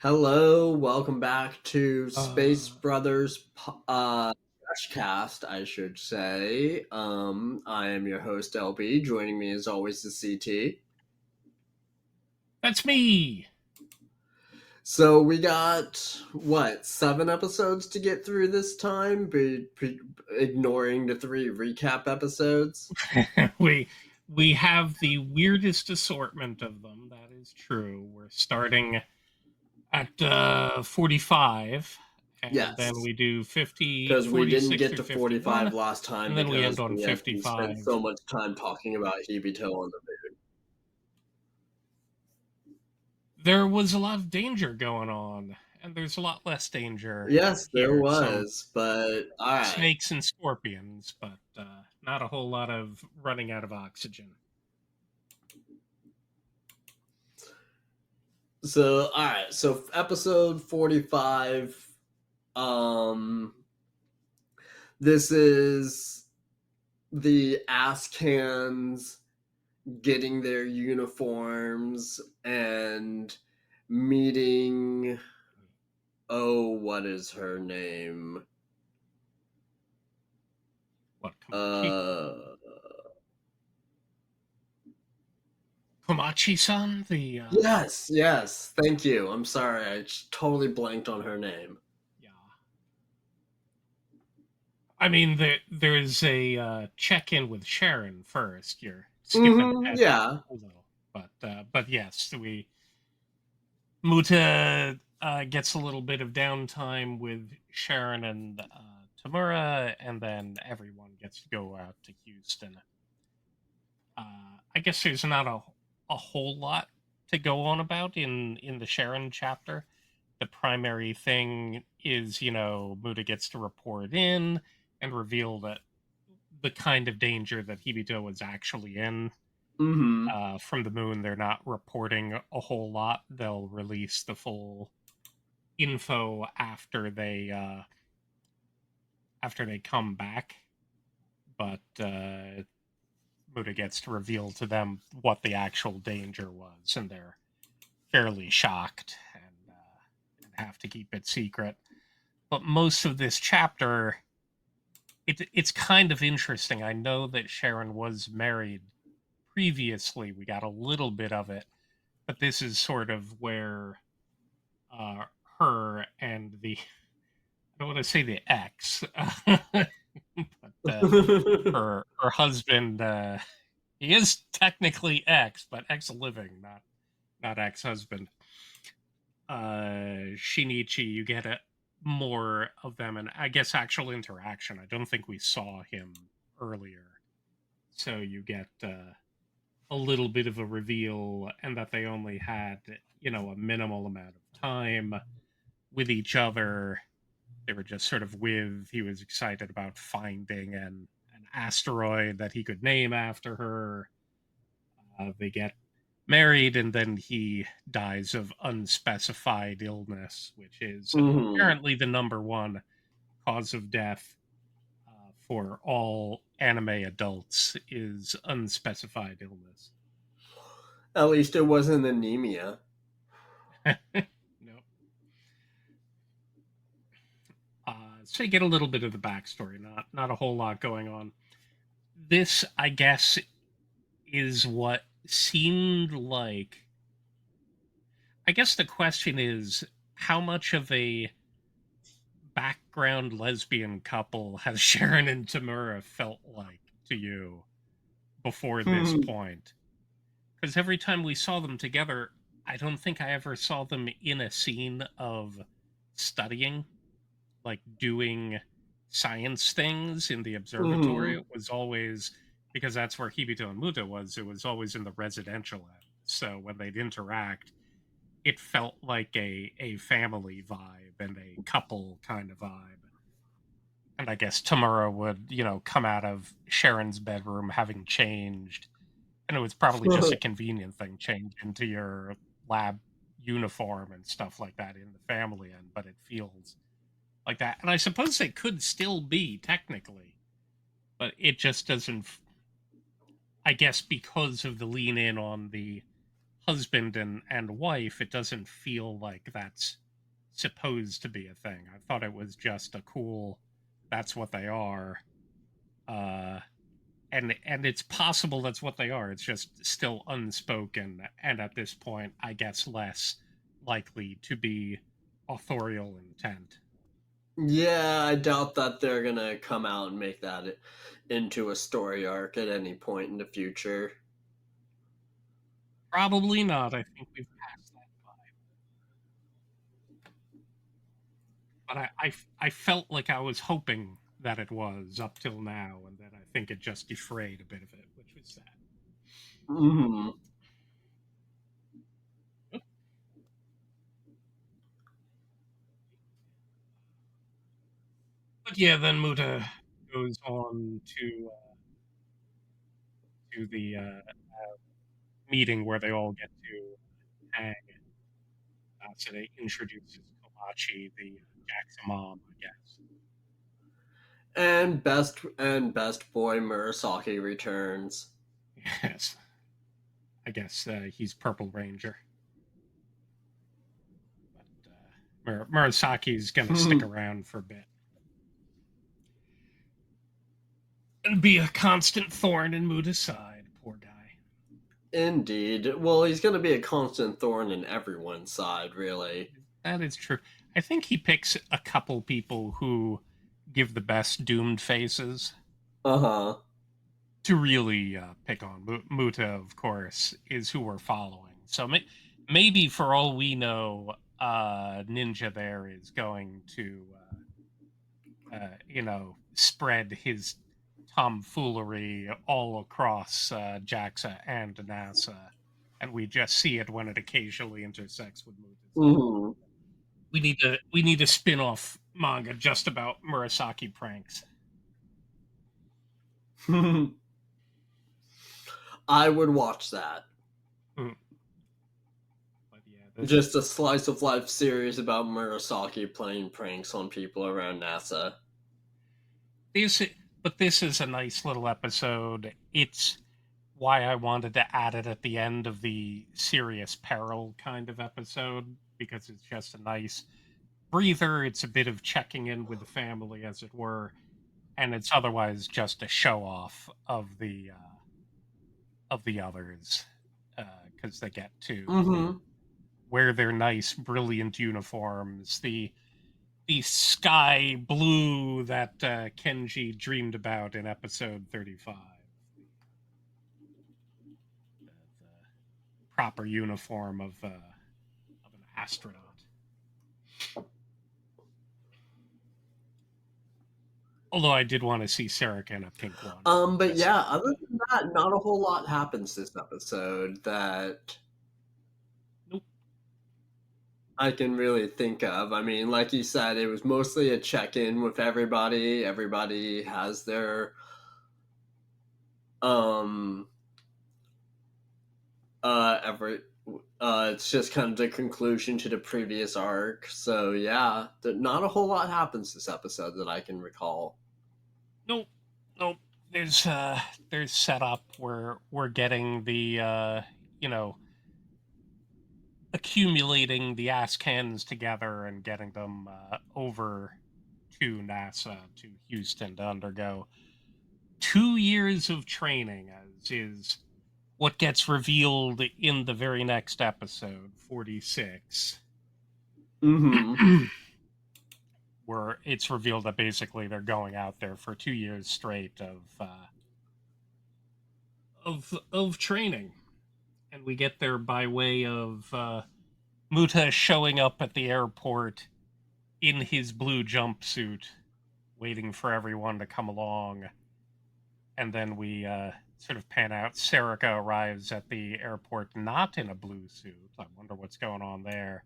Hello, welcome back to Space Uh, Brothers GushCast, I should say. I am your host LB. Joining me as always is CT. that's me. So we got what 7 episodes to get through this time, ignoring the 3 recap episodes. we have the weirdest assortment of them. That is true. We're starting at 45, and then Yes, we do 50, because we didn't 46 get through to 51, 45 last time and then we end because on we spent 55. so much time talking about Hibito on the There was a lot of danger going on, and there's a lot less danger Yes, there here. Some was, but all right. snakes and scorpions, but not a whole lot of running out of oxygen. So, all right. So, episode 45. Um, this is the ass cans getting their uniforms and meeting. Oh, what is her name? What, Komachi? Uh, Komachi-san, the yes. Thank you. I'm sorry. I just totally blanked on her name. yeah. I mean, there's a check-in with Sharon first. You're skipping Mm-hmm. ahead Yeah. a little, but yes, we Muta gets a little bit of downtime with Sharon and Tamura, and then everyone gets to go out to Houston. I guess there's not a whole lot to go on about in the Sharon chapter. The primary thing is, Muta gets to report in and reveal that the kind of danger that Hibito was actually in. Mm-hmm. From the moon, they're not reporting a whole lot. They'll release the full info after they come back, but Muta gets to reveal to them what the actual danger was, and they're fairly shocked and have to keep it secret. But most of this chapter, it's kind of interesting. I know that Sharon was married previously. We got a little bit of it, but this is sort of where uh, her and the I don't want to say the ex, but her husband. He is technically ex, but ex living, not ex husband. Shinichi, you get more of them, and I guess actual interaction. I don't think we saw him earlier, so you get a little bit of a reveal, and that they only had a minimal amount of time with each other. They were just sort of with. He was excited about finding an asteroid that he could name after her. They get married, and then he dies of unspecified illness, which is Mm-hmm. apparently the number one cause of death for all anime adults is unspecified illness. At least it wasn't anemia. No. So you get a little bit of the backstory, not a whole lot going on. This, I guess, is what seemed like. I guess the question is, how much of a background lesbian couple has Sharon and Tamura felt like to you before this point? Because every time we saw them together, I don't think I ever saw them in a scene of studying, like doing science things in the observatory. Mm-hmm. It was always because that's where Hibito and Muta was. It was always in the residential end. So when they'd interact, it felt like a family vibe and a couple kind of vibe. And I guess Tamura would, come out of Sharon's bedroom having changed, and it was probably just a convenient thing, change into your lab uniform and stuff like that in the family end, but it feels like that. And I suppose it could still be technically, but it just doesn't. I guess because of the lean in on the husband and wife, it doesn't feel like that's supposed to be a thing. I thought it was just a cool, that's what they are. Uh, and it's possible that's what they are. It's just still unspoken, and at this point, I guess less likely to be authorial intent. Yeah, I doubt that they're gonna come out and make that into a story arc at any point in the future. Probably not. I think we've passed that by. But I felt like I was hoping that it was up till now, and then I think it just defrayed a bit of it, which was sad. Hmm. But yeah, then Muta goes on to the meeting where they all get to hang. So they introduces Komachi, the Jack's mom, I guess. And best boy Murasaki returns. Yes, I guess he's Purple Ranger. But Murasaki's gonna stick around for a bit and be a constant thorn in Muta's side. Poor guy. Indeed. Well, he's gonna be a constant thorn in everyone's side, really. That is true. I think he picks a couple people who give the best doomed faces Uh huh. to really pick on. Muta, of course, is who we're following. So maybe for all we know, Ninja there is going to, spread his tomfoolery all across JAXA and NASA, and we just see it when it occasionally intersects with Muta's. Hmm. We need a spin-off manga just about Murasaki pranks. I would watch that. Mm. But yeah, Just a slice of life series about Murasaki playing pranks on people around NASA. this but this is a nice little episode. It's why I wanted to add it at the end of the serious peril kind of episode, because it's just a nice breather. It's a bit of checking in with the family, as it were, and it's otherwise just a show off of the others, because they get to Mm-hmm. wear their nice, brilliant uniforms. The sky blue that Kenji dreamed about in episode 35. The proper uniform of an astronaut. Although I did want to see Sarah in a pink one. But yeah, other than that, not a whole lot happens this episode that Nope. I can really think of. I mean, like you said, it was mostly a check-in with everybody. Everybody has their um every it's just kind of the conclusion to the previous arc. So yeah, not a whole lot happens this episode that I can recall. Nope. Nope. There's setup where we're getting the you know accumulating the ass cans together and getting them over to NASA, to Houston, to undergo 2 years of training, as is what gets revealed in the very next episode, 46. Mm-hmm. Where it's revealed that basically they're going out there for 2 years straight of training, and we get there by way of Muta showing up at the airport in his blue jumpsuit, waiting for everyone to come along. And then we sort of pan out. Serica arrives at the airport not in a blue suit. I wonder what's going on there.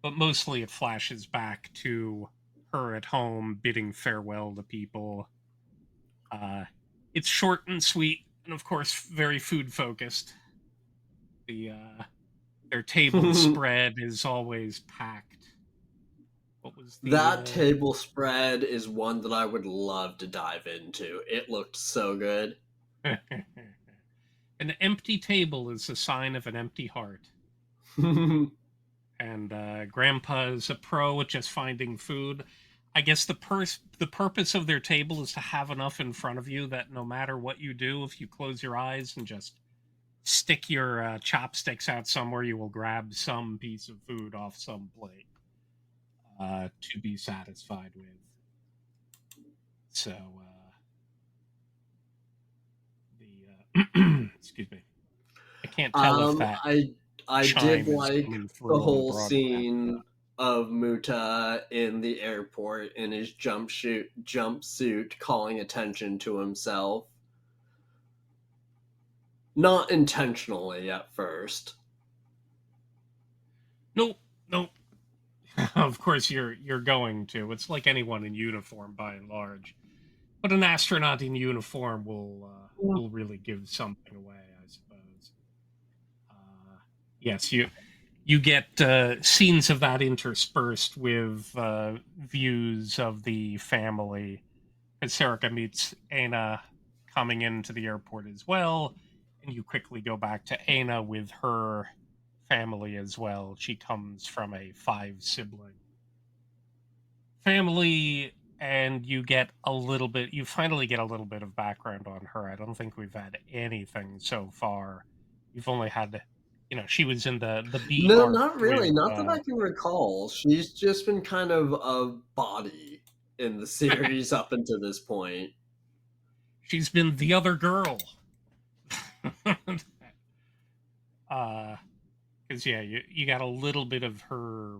But mostly it flashes back to her at home bidding farewell to people. Uh, it's short and sweet, and of course, very food focused. Their table spread is always packed. What was the That table spread is one that I would love to dive into. It looked so good. An empty table is a sign of an empty heart. And Grandpa's a pro at just finding food. I guess the purpose of their table is to have enough in front of you that no matter what you do, if you close your eyes and just stick your chopsticks out somewhere, you will grab some piece of food off some plate to be satisfied with. So the excuse me, I can't tell if that I did chime is like coming the through on whole broadcast. scene of Muta in the airport in his jumpsuit calling attention to himself. Not intentionally at first. No, no. Of course you're going to. It's like anyone in uniform by and large, but an astronaut in uniform will really give something away, I suppose. Yes, you get scenes of that interspersed with views of the family. As Serica meets Aina coming into the airport as well, and you quickly go back to Aina with her family as well. She comes from a 5 sibling family, and you finally get a little bit of background on her. I don't think we've had anything so far. We've only had, she was in the B No, arc not really. with Not that I can recall. She's just been kind of a body in the series up until this point. she's been the other girl. uh because yeah, you got a little bit of her,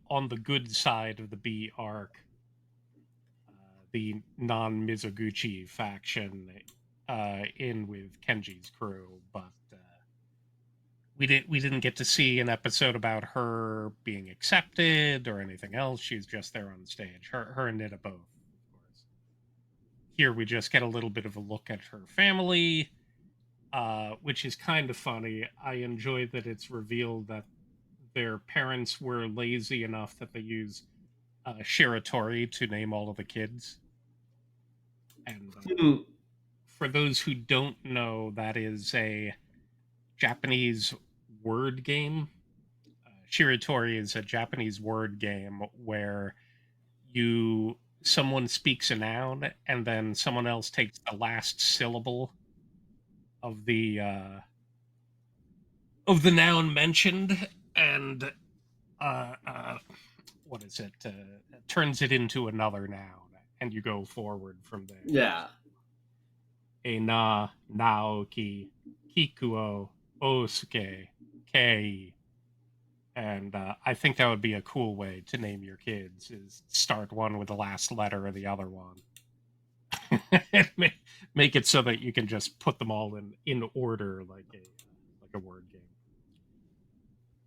on the good side of the B arc, the non Mizoguchi faction, in with Kenji's crew, but we didn't get to see an episode about her being accepted or anything else. She's just there on stage. Her and Nita both, of course. Here we just get a little bit of a look at her family, which is kind of funny. I enjoy that it's revealed that their parents were lazy enough that they use Shiratori to name all of the kids. And for those who don't know, that is a Japanese word game. Shiratori is a Japanese word game where someone speaks a noun and then someone else takes the last syllable of the noun mentioned and uh, uh, what is it? Turns it into another noun, and you go forward from there. Yeah. E na naoki kikuo osuke kei. And I think that would be a cool way to name your kids: is start one with the last letter of the other one. Make it so that you can just put them all in order, like a word game.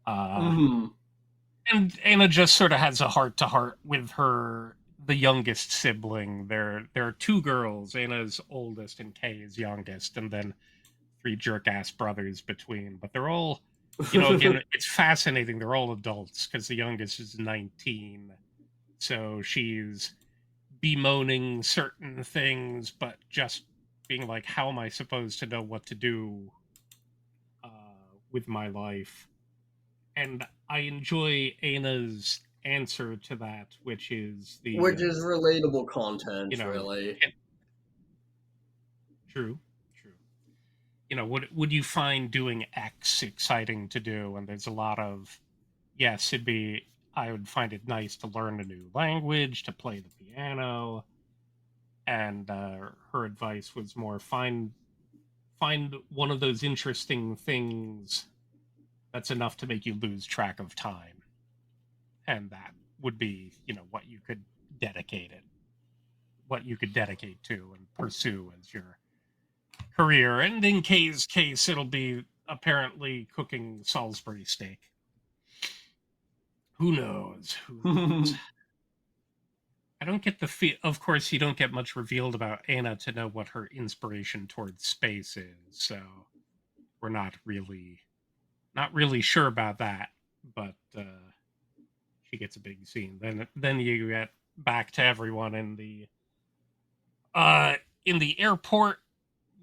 Uh, Mm-hmm. and Anna just sort of has a heart to heart with the youngest sibling. There are two girls. Anna's oldest and Kay is youngest, and then three jerk ass brothers between. But they're all, again, it's fascinating. They're all adults because the youngest is 19, so she's bemoaning certain things, but just being like, "How am I supposed to know what to do with my life?" And I enjoy Ana's answer to that, which is Which is relatable content, you know, really. true, true. Would you find doing X exciting to do? And there's a lot of, yes, I would find it nice to learn a new language, to play the piano. And her advice was more find one of those interesting things that's enough to make you lose track of time, and that would be dedicate it what you could dedicate to and pursue as your career. And in Kay's case, it'll be apparently cooking Salisbury steak. Who knows? Who knows? I don't get the feel. Of course, you don't get much revealed about Anna to know what her inspiration towards space is. So we're not really sure about that. But she gets a big scene. Then you get back to everyone uh in the airport.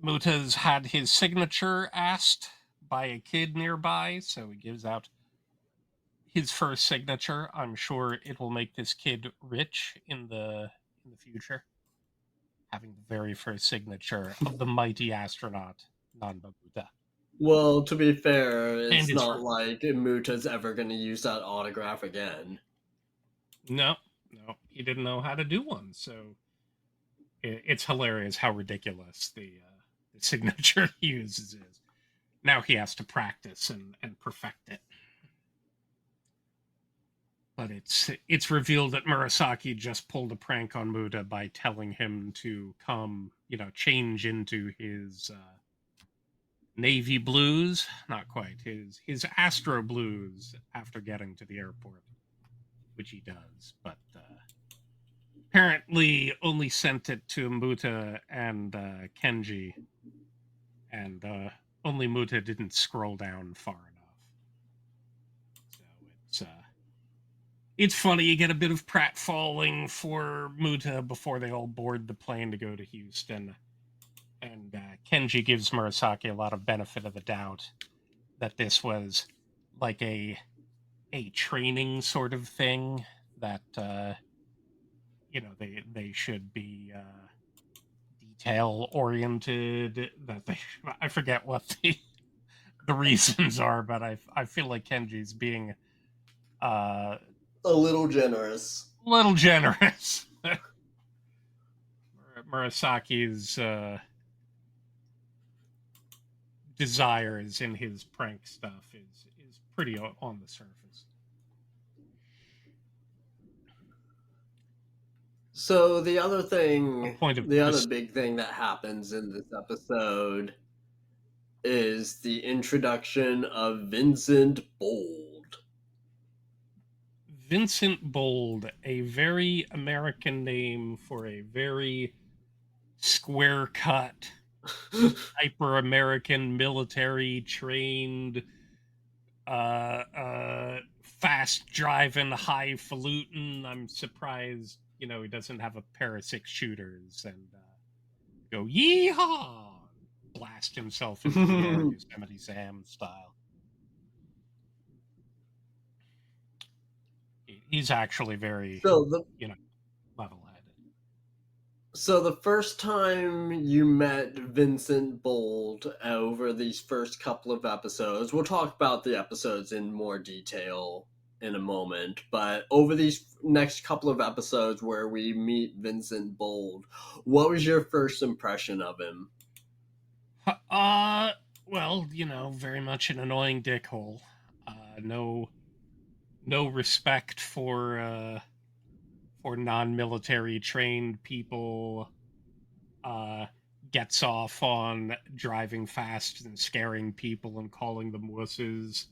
Muta's had his signature asked by a kid nearby, so he gives out his first signature. I'm sure it will make this kid rich in the future, having the very first signature of the mighty astronaut Nanbabuta. Well, to be fair, And it's it's not like Muta's ever going to use that autograph again. no, no, he didn't know how to do one, so it's hilarious how ridiculous the signature he uses is. Now he has to practice and perfect it. But it's revealed that Murasaki just pulled a prank on Muda by telling him to come, change into his navy blues, not quite his Astro blues after getting to the airport, which he does. But apparently, only sent it to Muta and Kenji, and only Muta didn't scroll down far enough. So it's funny. You get a bit of pratfalling for Muta before they all board the plane to go to Houston, and Kenji gives Murasaki a lot of benefit of the doubt that this was like a training sort of thing, that they should be detail oriented, that they I forget what the reasons are, but I feel like Kenji's being a A little generous. little generous. Murasaki's desires in his prank stuff is pretty on the surface. So A point of the other big thing that happens in this episode is the introduction of Vincent Bold. Vincent Bold, a very American name for a very square cut, hyper American, military trained, fast driving, highfalutin. I'm surprised, he doesn't have a pair of 6 shooters and go yeehaw, blast himself into the air, Yosemite Sam style. He's actually very, so the level headed. So the first time you met Vincent Bold over these first couple of episodes, we'll talk about the episodes in more detail in a moment, but over these next couple of episodes where we meet Vincent Bold, what was your first impression of him? Well, very much an annoying dickhole. No respect for non-military trained people. Uh, Gets off on driving fast and scaring people and calling them wusses.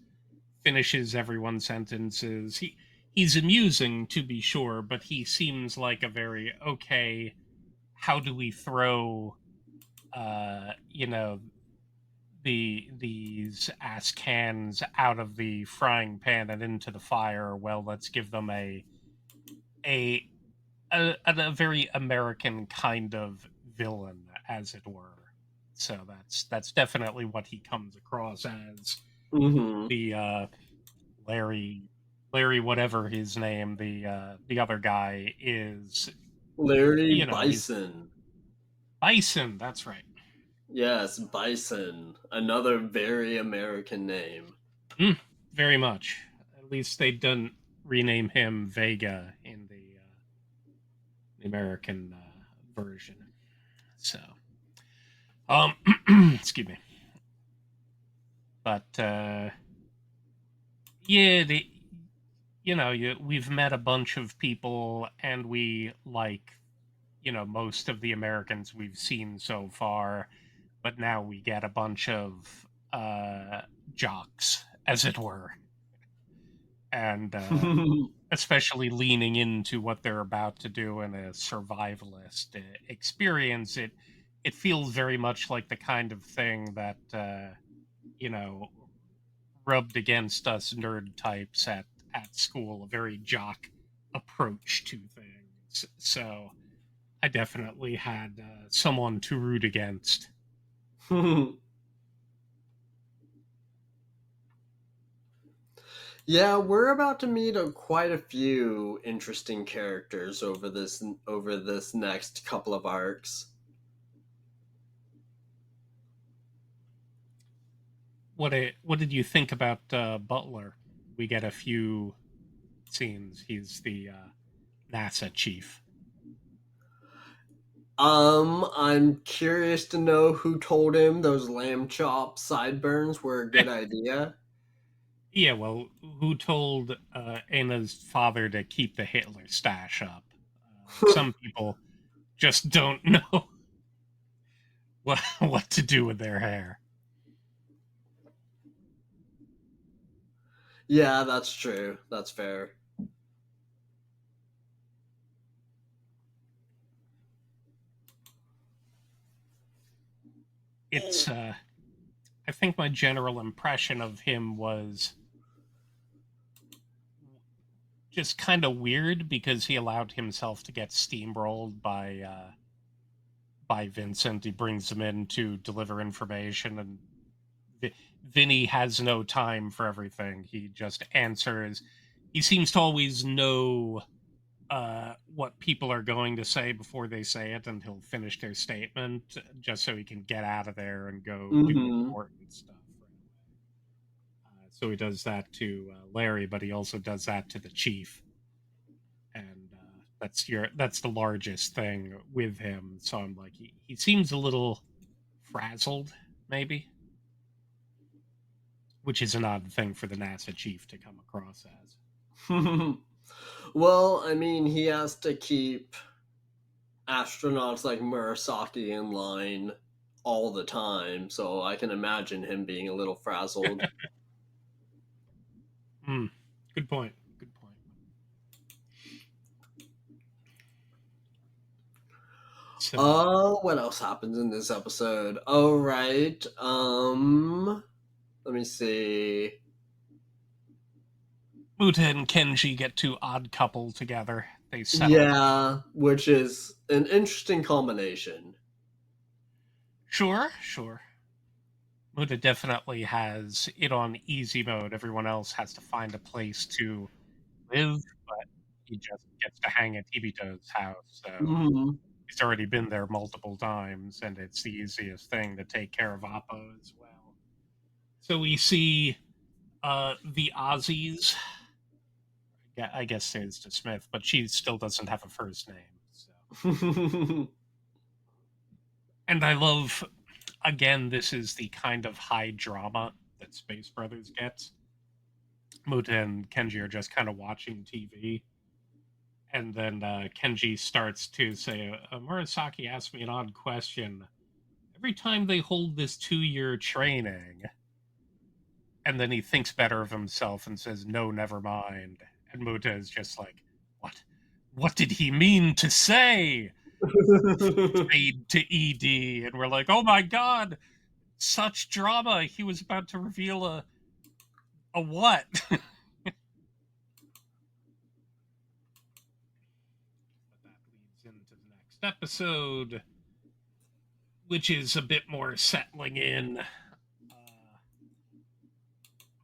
Finishes everyone's sentences. He's amusing to be sure, but he seems like a very okay. How do we throw, uh, you know, these ass cans out of the frying pan and into the fire? Well, let's give them a a very American kind of villain, as it were. So that's definitely what he comes across as. Mm-hmm. The Larry, whatever his name, the other guy is, Larry he's Bison. Bison. That's right. Yes, Bison. Another very American name. Mm, very much. At least they didn't rename him Vega in the American version. So, excuse me. But yeah, we've met a bunch of people, and we like, most of the Americans we've seen so far. But now we get a bunch of jocks, as it were, and especially leaning into what they're about to do in a survivalist experience. It feels very much like the kind of thing that you know rubbed against us nerd types at school, a very jock approach to things. So I definitely had someone to root against. Yeah, we're about to meet quite a few interesting characters over this next couple of arcs. What did you think about Butler? We get a few scenes. He's the NASA chief. I'm curious to know who told him those lamb chop sideburns were a good idea. Yeah, well, who told Anna's father to keep the Hitler stash up? Some people just don't know what to do with their hair. Yeah, that's true. That's fair. It's I think my general impression of him was just kind of weird because he allowed himself to get steamrolled by Vincent. He brings him in to deliver information, and Vinny has no time for everything. He just answers. He seems to always know what people are going to say before they say it, and he'll finish their statement just so he can get out of there and go do Mm-hmm. important stuff right away. So he does that to Larry, but he also does that to the chief, and that's the largest thing with him. So I'm like, he seems a little frazzled, maybe, which is an odd thing for the NASA chief to come across as. Well, I mean, he has to keep astronauts like Murasaki in line all the time, so I can imagine him being a little frazzled. Mm, good point. Good point. So What else happens in this episode? Oh, right. Let me see. Muta and Kenji get to odd couple together. They settle. Yeah, which is an interesting combination. Sure, sure. Muta definitely has it on easy mode. Everyone else has to find a place to live, but he just gets to hang at Ibito's house. So Hmm. he's already been there multiple times, and it's the easiest thing to take care of Oppo as well. So we see the Aussies. Yeah, I guess says to Smith, but she still doesn't have a first name. So, and I love, again, this is the kind of high drama that Space Brothers gets. Muta and Kenji are just kind of watching TV, and then Kenji starts to say, "Murasaki asked me an odd question. Every time they hold this 2 year training," and then he thinks better of himself and says, "No, never mind." And Muta is just like, "What? What did he mean to say?" Fade to ED, and we're like, "Oh my god, such drama!" He was about to reveal a what? But that leads into the next episode, which is a bit more settling in.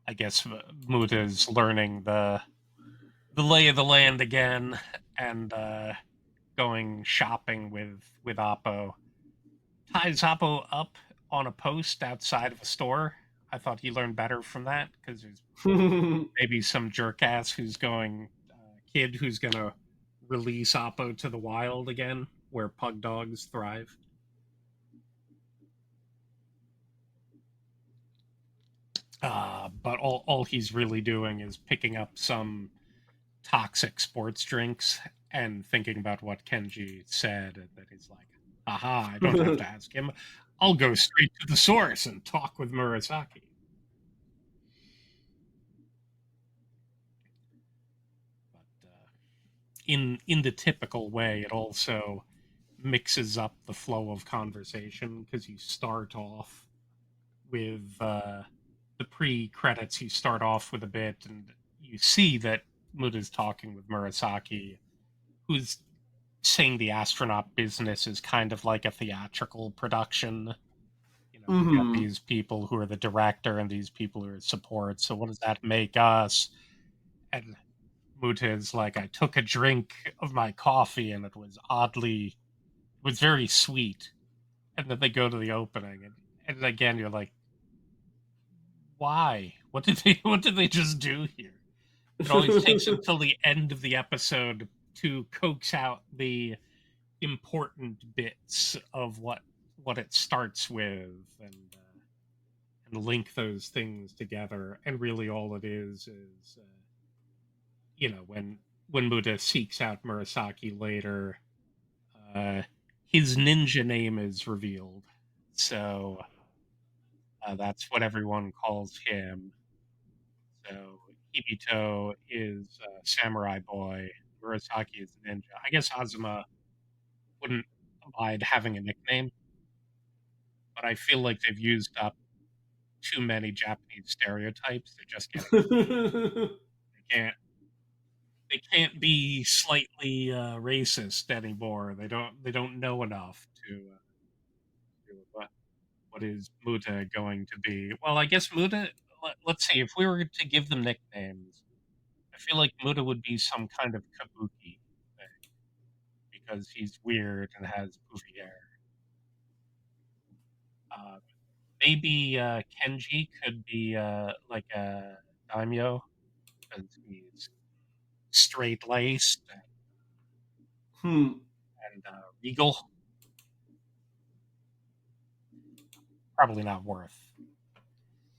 I guess Muta's learning the lay of the land again, and going shopping with Oppo. Ties Oppo up on a post outside of a store. I thought he learned better from that because there's maybe some jerk ass who's going kid who's gonna release Oppo to the wild again, where pug dogs thrive. But all he's really doing is picking up some toxic sports drinks and thinking about what Kenji said, and that he's like, "Aha! I don't have to ask him. I'll go straight to the source and talk with Murasaki." But in the typical way, it also mixes up the flow of conversation because you start off with the pre-credits. You start off with a bit, and you see that Muta's talking with Murasaki, who's saying the astronaut business is kind of like a theatrical production. We got Hmm. these people who are the director and these people who are support. So what does that make us? And Muta is like, I took a drink of my coffee and it was very sweet. And then they go to the opening, and again, you're like, why? What did they just do here? It always takes until the end of the episode to coax out the important bits of what it starts with, and link those things together. And really, all it is when Muda seeks out Murasaki later, uh, his ninja name is revealed. So that's what everyone calls him. So Hibito is Samurai Boy. Murasaki is Ninja. I guess Azuma wouldn't mind having a nickname, but I feel like they've used up too many Japanese stereotypes. They're just getting they can't they can't be slightly racist anymore. They don't know enough to what is Muta going to be. Well, I guess Muta. Let's see if we were to give them nicknames. I feel like Muta would be some kind of kabuki thing because he's weird and has poofy hair. Uh, maybe Kenji could be like a daimyo because he's straight laced Hmm. and regal. Probably not worth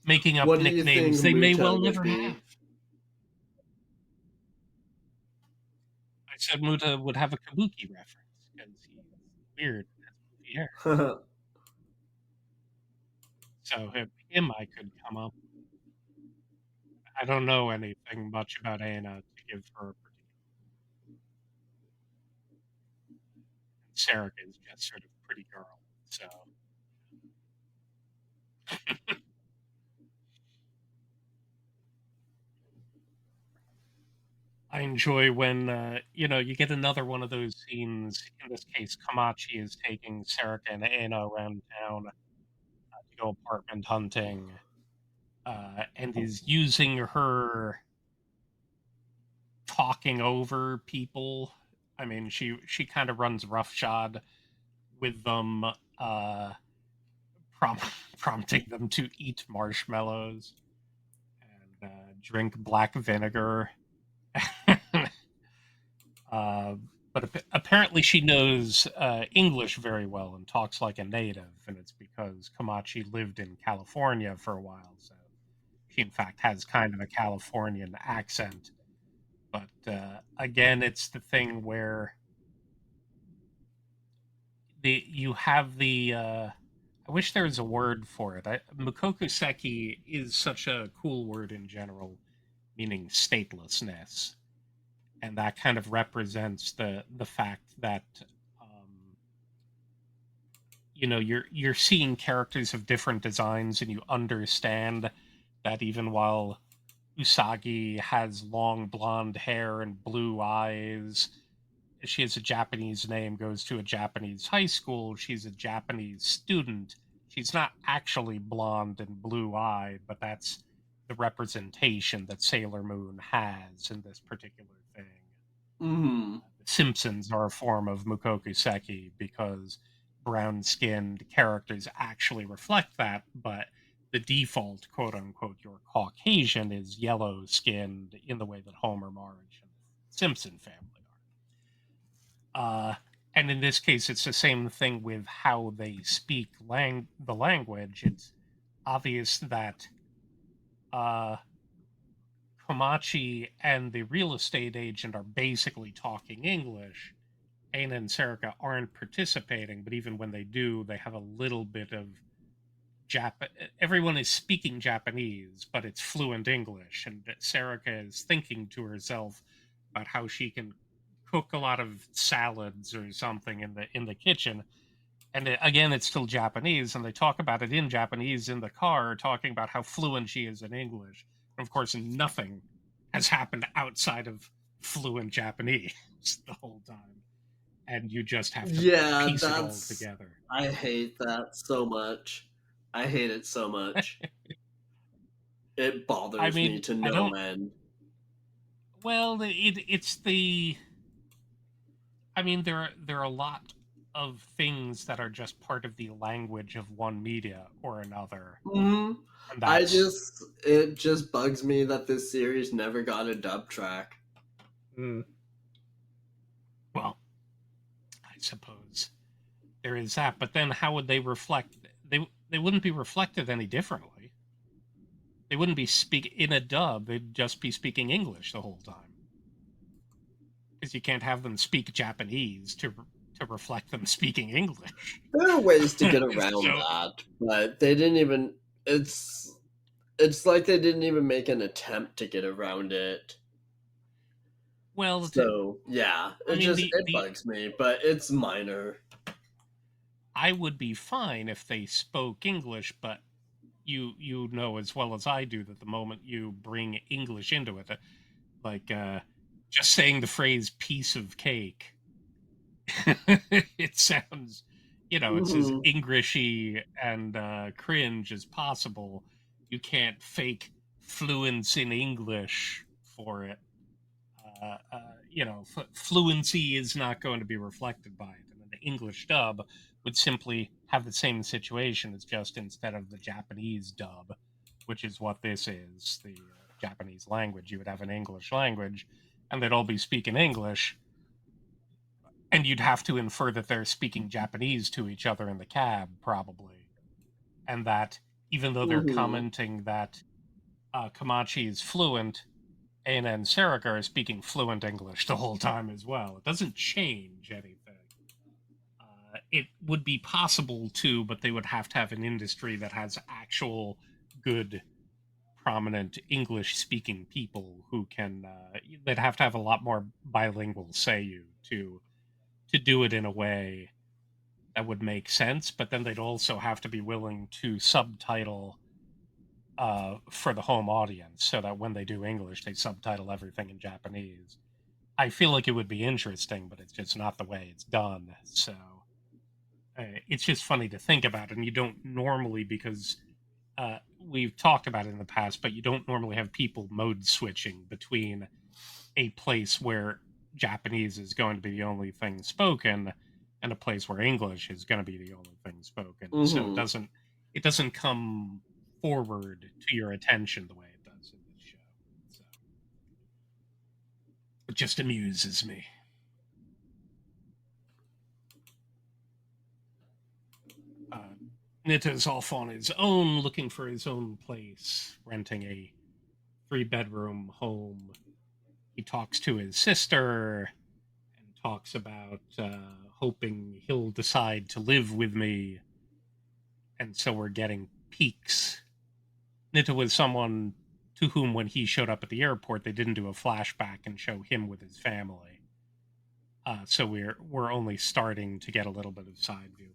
making up What do you think nicknames they may Muta well would never be? have. I said Muta would have a kabuki reference because he's weird and has poofy hair. So him I could come up. I don't know anything much about Anna to give her a particular. Sarah is just sort of pretty girl. So I enjoy when you get another one of those scenes. In this case, Kamachi is taking Sarah and Anna around town to go apartment hunting, and is using her talking over people. I mean, she kind of runs roughshod with them, uh, prom- prompting them to eat marshmallows and drink black vinegar. uh, but apparently, she knows English very well and talks like a native, and it's because Kamachi lived in California for a while, so she in fact has kind of a Californian accent. But again, it's the thing where you have the I wish there was a word for it. Mukokuseki is such a cool word in general, meaning statelessness, and that kind of represents the fact that um, you're seeing characters of different designs, and you understand that even while Usagi has long blonde hair and blue eyes, she has a Japanese name, goes to a Japanese high school, she's a Japanese student. She's not actually blonde and blue eyed, but that's the representation that Sailor Moon has in this particular thing. Hmm. The Simpsons are a form of Mukokuseki because brown skinned characters actually reflect that, but the default, quote unquote, your Caucasian is yellow skinned in the way that Homer, Marge, and the Simpson family are. And in this case, it's the same thing with how they speak the language. It's obvious that uh, Komachi and the real estate agent are basically talking English. Aina and Serica aren't participating, but even when they do, they have a little bit of Jap. Everyone is speaking Japanese, but it's fluent English, and Serica is thinking to herself about how she can cook a lot of salads or something in the kitchen. And again, it's still Japanese, and they talk about it in Japanese in the car, talking about how fluent she is in English. And of course, nothing has happened outside of fluent Japanese the whole time, and you just have to Yeah, piece it all that's. together. I hate that so much. I hate it so much. It I bothers me mean, to I no don't end. Well, it's the. I mean, there are a lot of things that are just part of the language of one media or another, Hmm. and I that's just it just bugs me that this series never got a dub track. mm, well, I suppose there is that. But then, how would they reflect? They wouldn't be reflected any differently. They wouldn't be speak in a dub. They'd just be speaking English the whole time because you can't have them speak Japanese to reflect them speaking English. There are ways to get around So, that, but they didn't even. It's like they didn't even make an attempt to get around it. well, So yeah, I mean, it bugs me, but it's minor. I would be fine if they spoke English, but you know as well as I do that the moment you bring English into it, like just saying the phrase "piece of cake," it sounds, it's as Hmm. Englishy and cringe as possible. You can't fake fluence in English for it. Fluency is not going to be reflected by it. And the English dub would simply have the same situation. It's just instead of the Japanese dub, which is what this is, the Japanese language, you would have an English language, and they'd all be speaking English, and you'd have to infer that they're speaking Japanese to each other in the cab, probably. And that even though they're Hmm. commenting that Komachi is fluent, Aina and Sarika are speaking fluent English the whole time as well. It doesn't change anything. It would be possible to, but they would have to have an industry that has actual good, prominent English speaking people who can. They'd have to have a lot more bilingual say to do it in a way that would make sense. But then they'd also have to be willing to subtitle for the home audience, so that when they do English, they subtitle everything in Japanese. I feel like it would be interesting, but it's just not the way it's done. So it's just funny to think about, and you don't normally because we've talked about it in the past, but you don't normally have people mode switching between a place where Japanese is going to be the only thing spoken and a place where English is going to be the only thing spoken. So Hmm. it doesn't come forward to your attention the way it does in this show. So it just amuses me. Uh, Nita's off on his own, looking for his own place, renting a 3-bedroom home. He talks to his sister and talks about hoping he'll decide to live with me. And so we're getting peaks. Nita was someone to whom, when he showed up at the airport, they didn't do a flashback and show him with his family. So we're only starting to get a little bit of side view.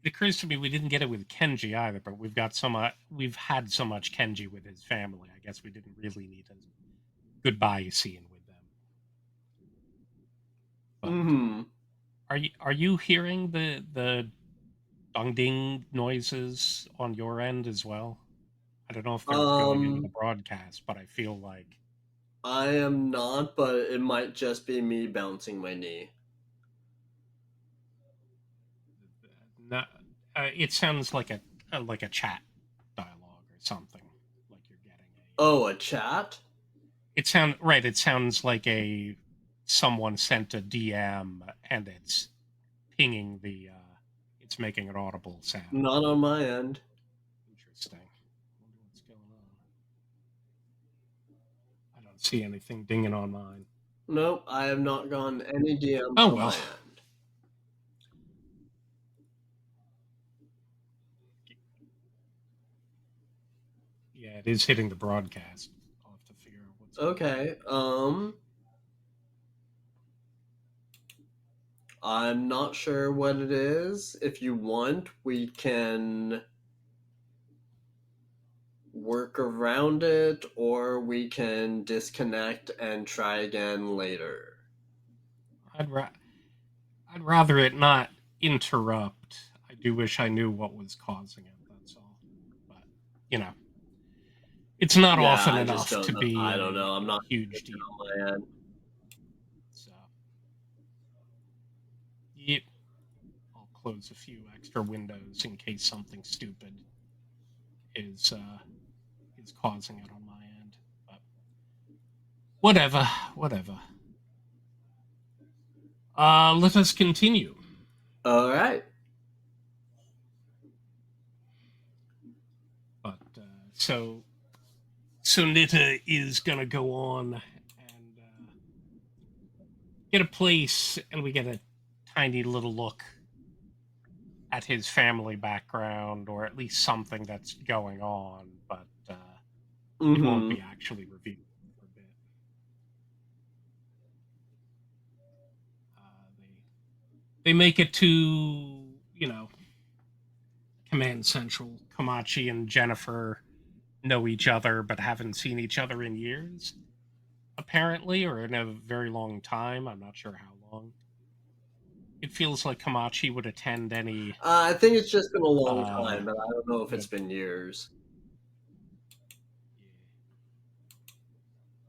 It occurs to me we didn't get it with Kenji either, but we've had so much Kenji with his family. I guess we didn't really need a goodbye scene with them. But Hmm. are you hearing the dong ding noises on your end as well? I don't know if they're going into the Um, broadcast, but I feel like I am not, but it might just be me bouncing my knee. not, it sounds like a chat dialogue or something. Like you're getting Oh, a chat? it sounds like a someone sent a DM and it's pinging it's making an audible sound. Not on my end. Interesting. I wonder what's going on. I don't see anything dinging on mine. Nope, I have not gotten any DMs Oh on well. my end. Yeah, it is hitting the broadcast. I'll have to figure out what's going on. Okay, I'm not sure what it is. If you want, we can work around it, or we can disconnect and try again later. I'd ra- I'd rather it not interrupt. I do wish I knew what was causing it. That's all. But you know, it's not Yeah, often I just enough don't to know. be I don't know. I'm a not huge deal. on my end. So, yep, I'll close a few extra windows in case something stupid is is causing it on my end. But whatever, whatever. Let us continue. All right. But so Nita is gonna go on and get a place, and we get a tiny little look at his family background, or at least something that's going on, but it won't Mm-hmm. be actually revealed for a bit. They make it to, Command Central. Komachi and Jennifer know each other, but haven't seen each other in years, apparently, or in a very long time. I'm not sure how long. It feels like Komachi would attend any. I think it's just been a long Uh, time, but I don't know if it's would, been years.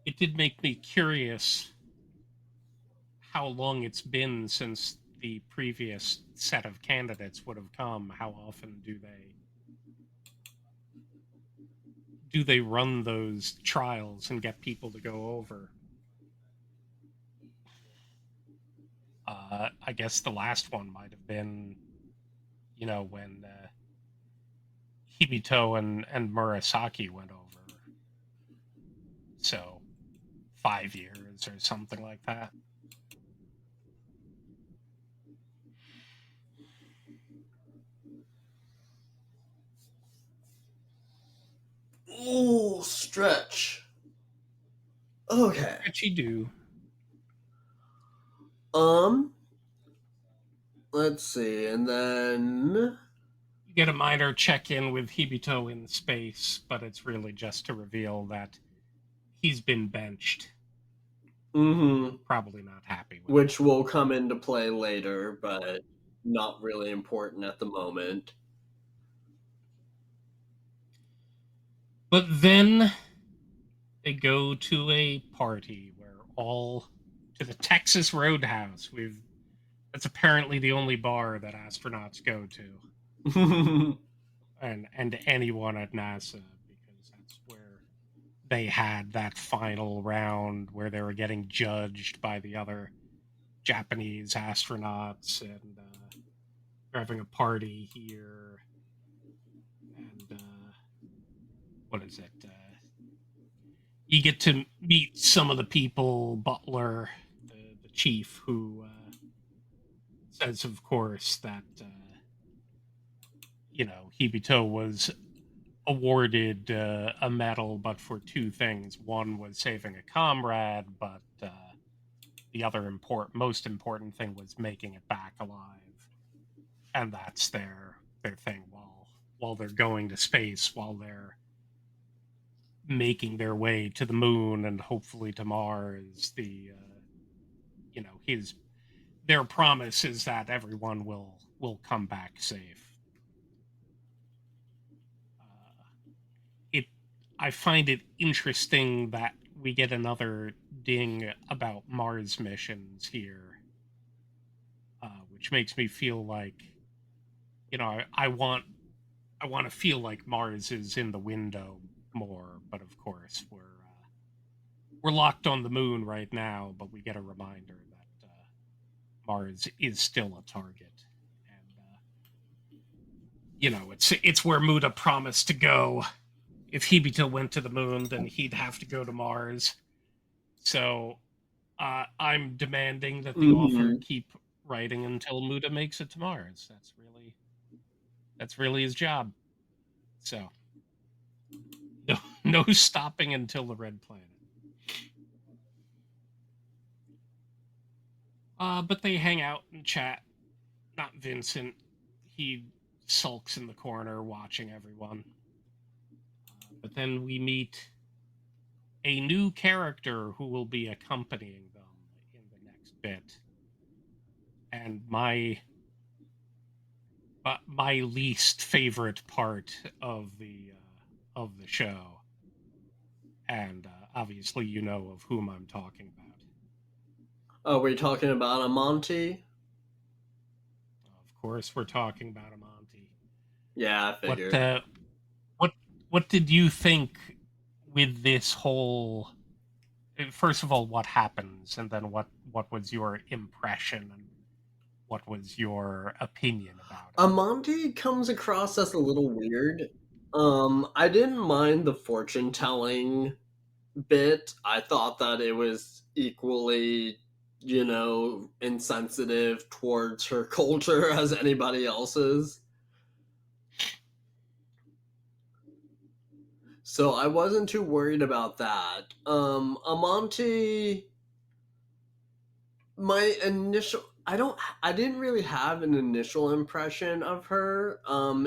it did make me curious how long it's been since the previous set of candidates would have come. How often do they run those trials and get people to go over? I guess the last one might have been, when Hibito and Murasaki went over. So 5 years or something like that. Ooh, stretch. Okay. Stretchy do. Um, let's see, and then You get a minor check in with Hibito in space, but it's really just to reveal that he's been benched. mm-hmm, Probably not happy with which that. will come into play later, but not really important at the moment. But then they go to a party where all to the Texas Roadhouse. That's apparently the only bar that astronauts go to, and anyone at NASA, because that's where they had that final round where they were getting judged by the other Japanese astronauts, and they're having a party here, and what is it? You get to meet some of the people, Butler, the chief, who says, of course, that Hibito was awarded a medal, but for two things. One was saving a comrade, but the other most important thing was making it back alive, and that's their thing. While they're going to space, while they're making their way to the moon and hopefully to Mars, his their promise is that everyone will come back safe. Uh, it I find it interesting that we get another ding about Mars missions here, which makes me feel like I want to feel like Mars is in the window more, but of course we're locked on the moon right now. But we get a reminder that Mars is still a target, and it's where Muda promised to go. If Hibito went to the moon, then he'd have to go to Mars. So I'm demanding that the author Mm-hmm. keep writing until Muda makes it to Mars. That's really his job. So no, no stopping until the red planet. But they hang out and chat. Not Vincent. He sulks in the corner watching everyone. But then we meet a new character who will be accompanying them in the next bit. And my least favorite part of the show. and obviously you know of whom I'm talking about. Oh, we're talking about Amonte? Of course, we're talking about Amonte. Yeah, I What figured. what what did you think with this whole? First of all, what happens, and then what was your impression, and what was your opinion about it? Amonte comes across as a little weird. I didn't mind the fortune telling bit. I thought that it was equally, insensitive towards her culture as anybody else's. So I wasn't too worried about that. Amonte, my initial I didn't really have an initial impression of her.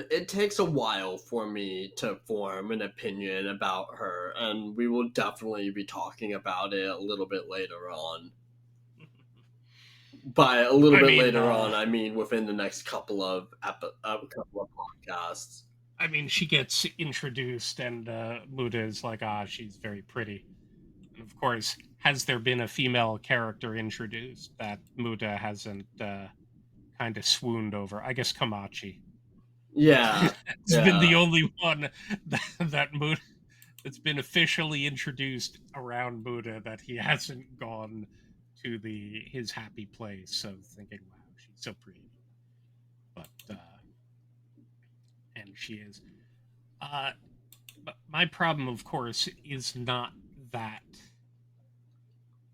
It takes a while for me to form an opinion about her, and we will definitely be talking about it a little bit later on. By a little I bit mean, later on, I mean within the next couple of podcasts. she gets introduced, and Muda is like, ah, she's very pretty. And of course, has there been a female character introduced that Muda hasn't kind of swooned over? I guess Kamachi. Yeah, It's been yeah. the only one that Muda that's been officially introduced around Muda that he hasn't gone to the his happy place of thinking, "Wow, she's so pretty." But and she is. Uh, but my problem, of course, is not that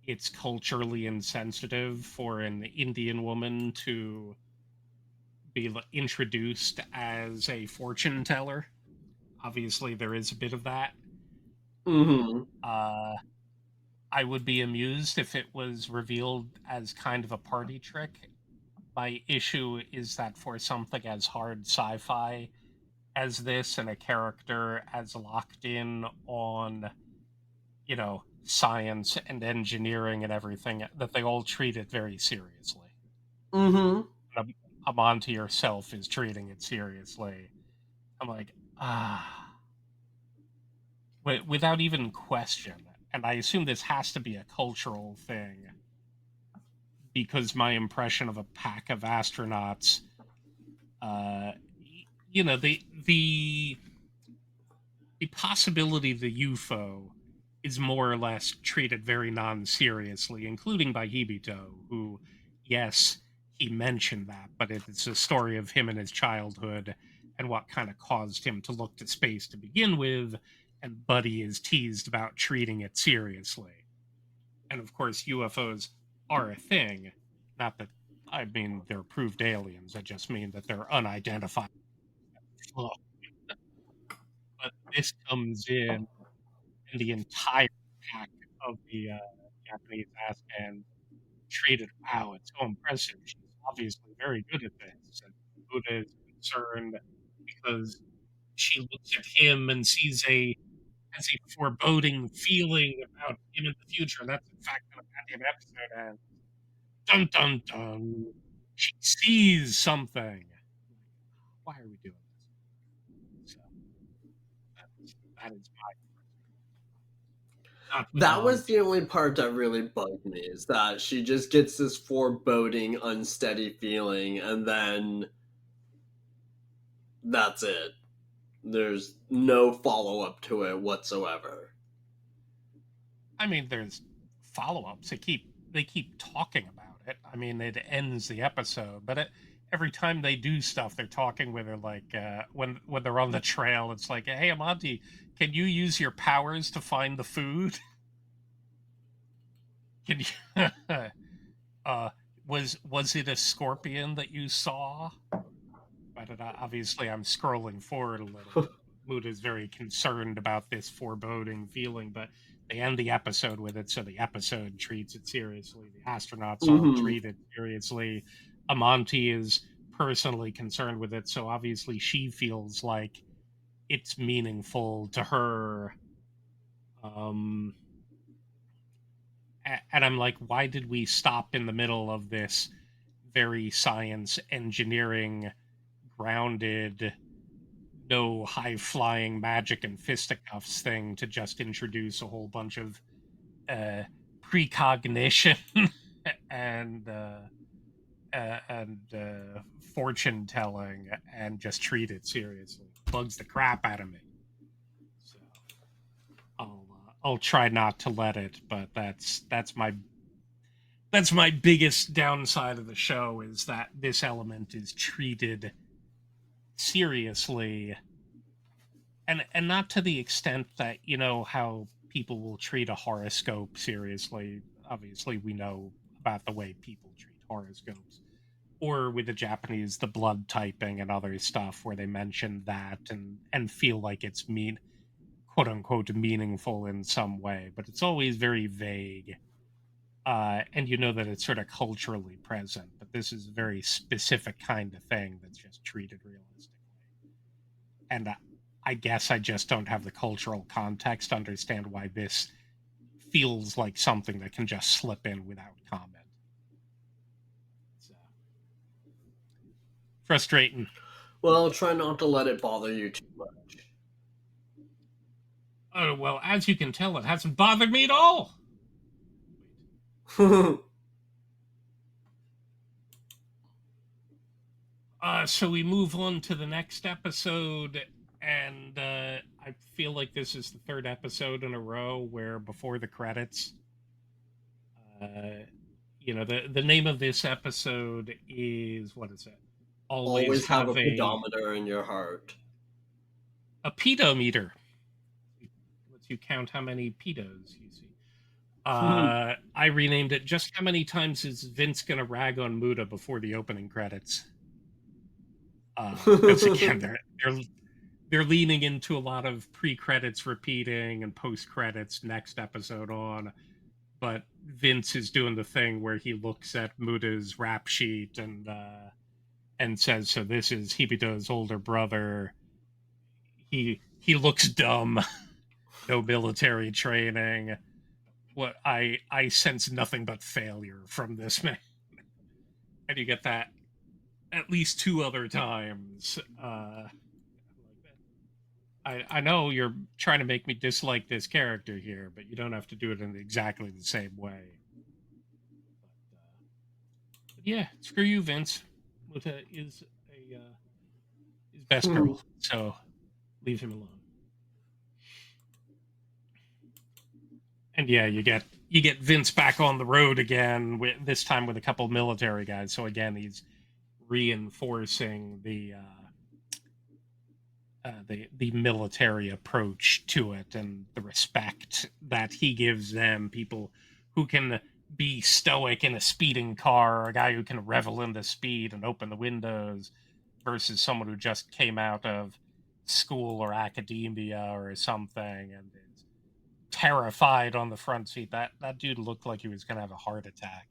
it's culturally insensitive for an Indian woman to be introduced as a fortune teller. Obviously, there is a bit of that. Mm-hmm. Uh, I would be amused if it was revealed as kind of a party trick. My issue is that for something as hard sci fi as this and a character as locked in on, science and engineering and everything, that they all treat it very seriously. Mm-hmm. And Amonte herself is treating it seriously. I'm like, without even question. And I assume this has to be a cultural thing because my impression of a pack of astronauts, uh, the possibility of the UFO is more or less treated very non-seriously, including by Hibito, who, yes, he mentioned that, but it's a story of him in his childhood and what kind of caused him to look to space to begin with, and Buddy is teased about treating it seriously. And of course, UFOs are a thing. Not that I mean they're proved aliens. I just mean that they're unidentified. But this comes in, and the entire pack of the Japanese Afghans treated. Wow, it's so impressive. She's obviously very good at this. And Buddha is concerned because she looks at him and sees a has a foreboding feeling about him in the future. And that's in fact how the goddamn episode ends. Dun dun dun. She sees something. Why are we doing this? So that is not with That was Amonte. the only part that really bugged me is that she just gets this foreboding, unsteady feeling, and then that's it. There's no follow up to it whatsoever. I mean, there's follow-ups. They keep talking about it. I mean, it ends the episode, but every time they do stuff, they're talking with her. Like when they're on the trail, it's like, "Hey, Amonte, can you use your powers to find the food? Can you?" uh, was it a scorpion that you saw? But obviously, I'm scrolling forward a little bit. Mood is very concerned about this foreboding feeling, but they end the episode with it, so the episode treats it seriously. The astronauts all Mm-hmm. treat it seriously. Amonte is personally concerned with it, so obviously she feels like it's meaningful to her. Um, and I'm like, why did we stop in the middle of this very science engineering grounded no high flying magic and fisticuffs thing to just introduce a whole bunch of uh, precognition and fortune telling and just treat it seriously. Bugs the crap out of me. So I'll try not to let it, but that's my biggest downside of the show is that this element is treated seriously, and not to the extent that how people will treat a horoscope seriously. Obviously, we know about the way people treat horoscopes, or with the Japanese, the blood typing and other stuff, where they mention that and feel like it's quote unquote meaningful in some way, but it's always very vague. And you know that it's sort of culturally present, but this is a very specific kind of thing that's just treated realistically. And I guess I just don't have the cultural context to understand why this feels like something that can just slip in without comment. It's frustrating. Well, try not to let it bother you too Oh, well, as you can tell, it hasn't bothered me at all. much. So we move on to the next episode, and I feel like this is the third episode in a row where before the credits, uh, the name of this episode is, what is it? Always Always have a have pedometer in your heart. a pedometer. Lets you count how many pedos you see. I renamed it. Just how many times is Vince gonna rag on Muda before the opening credits? Because again, they're leaning into a lot of pre-credits repeating and post-credits next episode on, but Vince is doing the thing where he looks at Muda's rap sheet and says, "So this is Hibito's older brother. He looks dumb. No military training. What I sense nothing but failure from this man." And you get that at least two other times. I know you're trying to make me dislike this character here, but you don't have to do it in exactly the same way. But yeah, screw you, Vince. Muta is best girl, so leave him alone. And yeah, you get Vince back on the road again. This time with a couple military guys. So again, he's reinforcing the military approach to it and the respect that he gives them. People who can be stoic in a speeding car, a guy who can revel in the speed and open the windows, versus someone who just came out of school or academia or something and is terrified on the front seat. That dude looked like he was going to have a heart attack.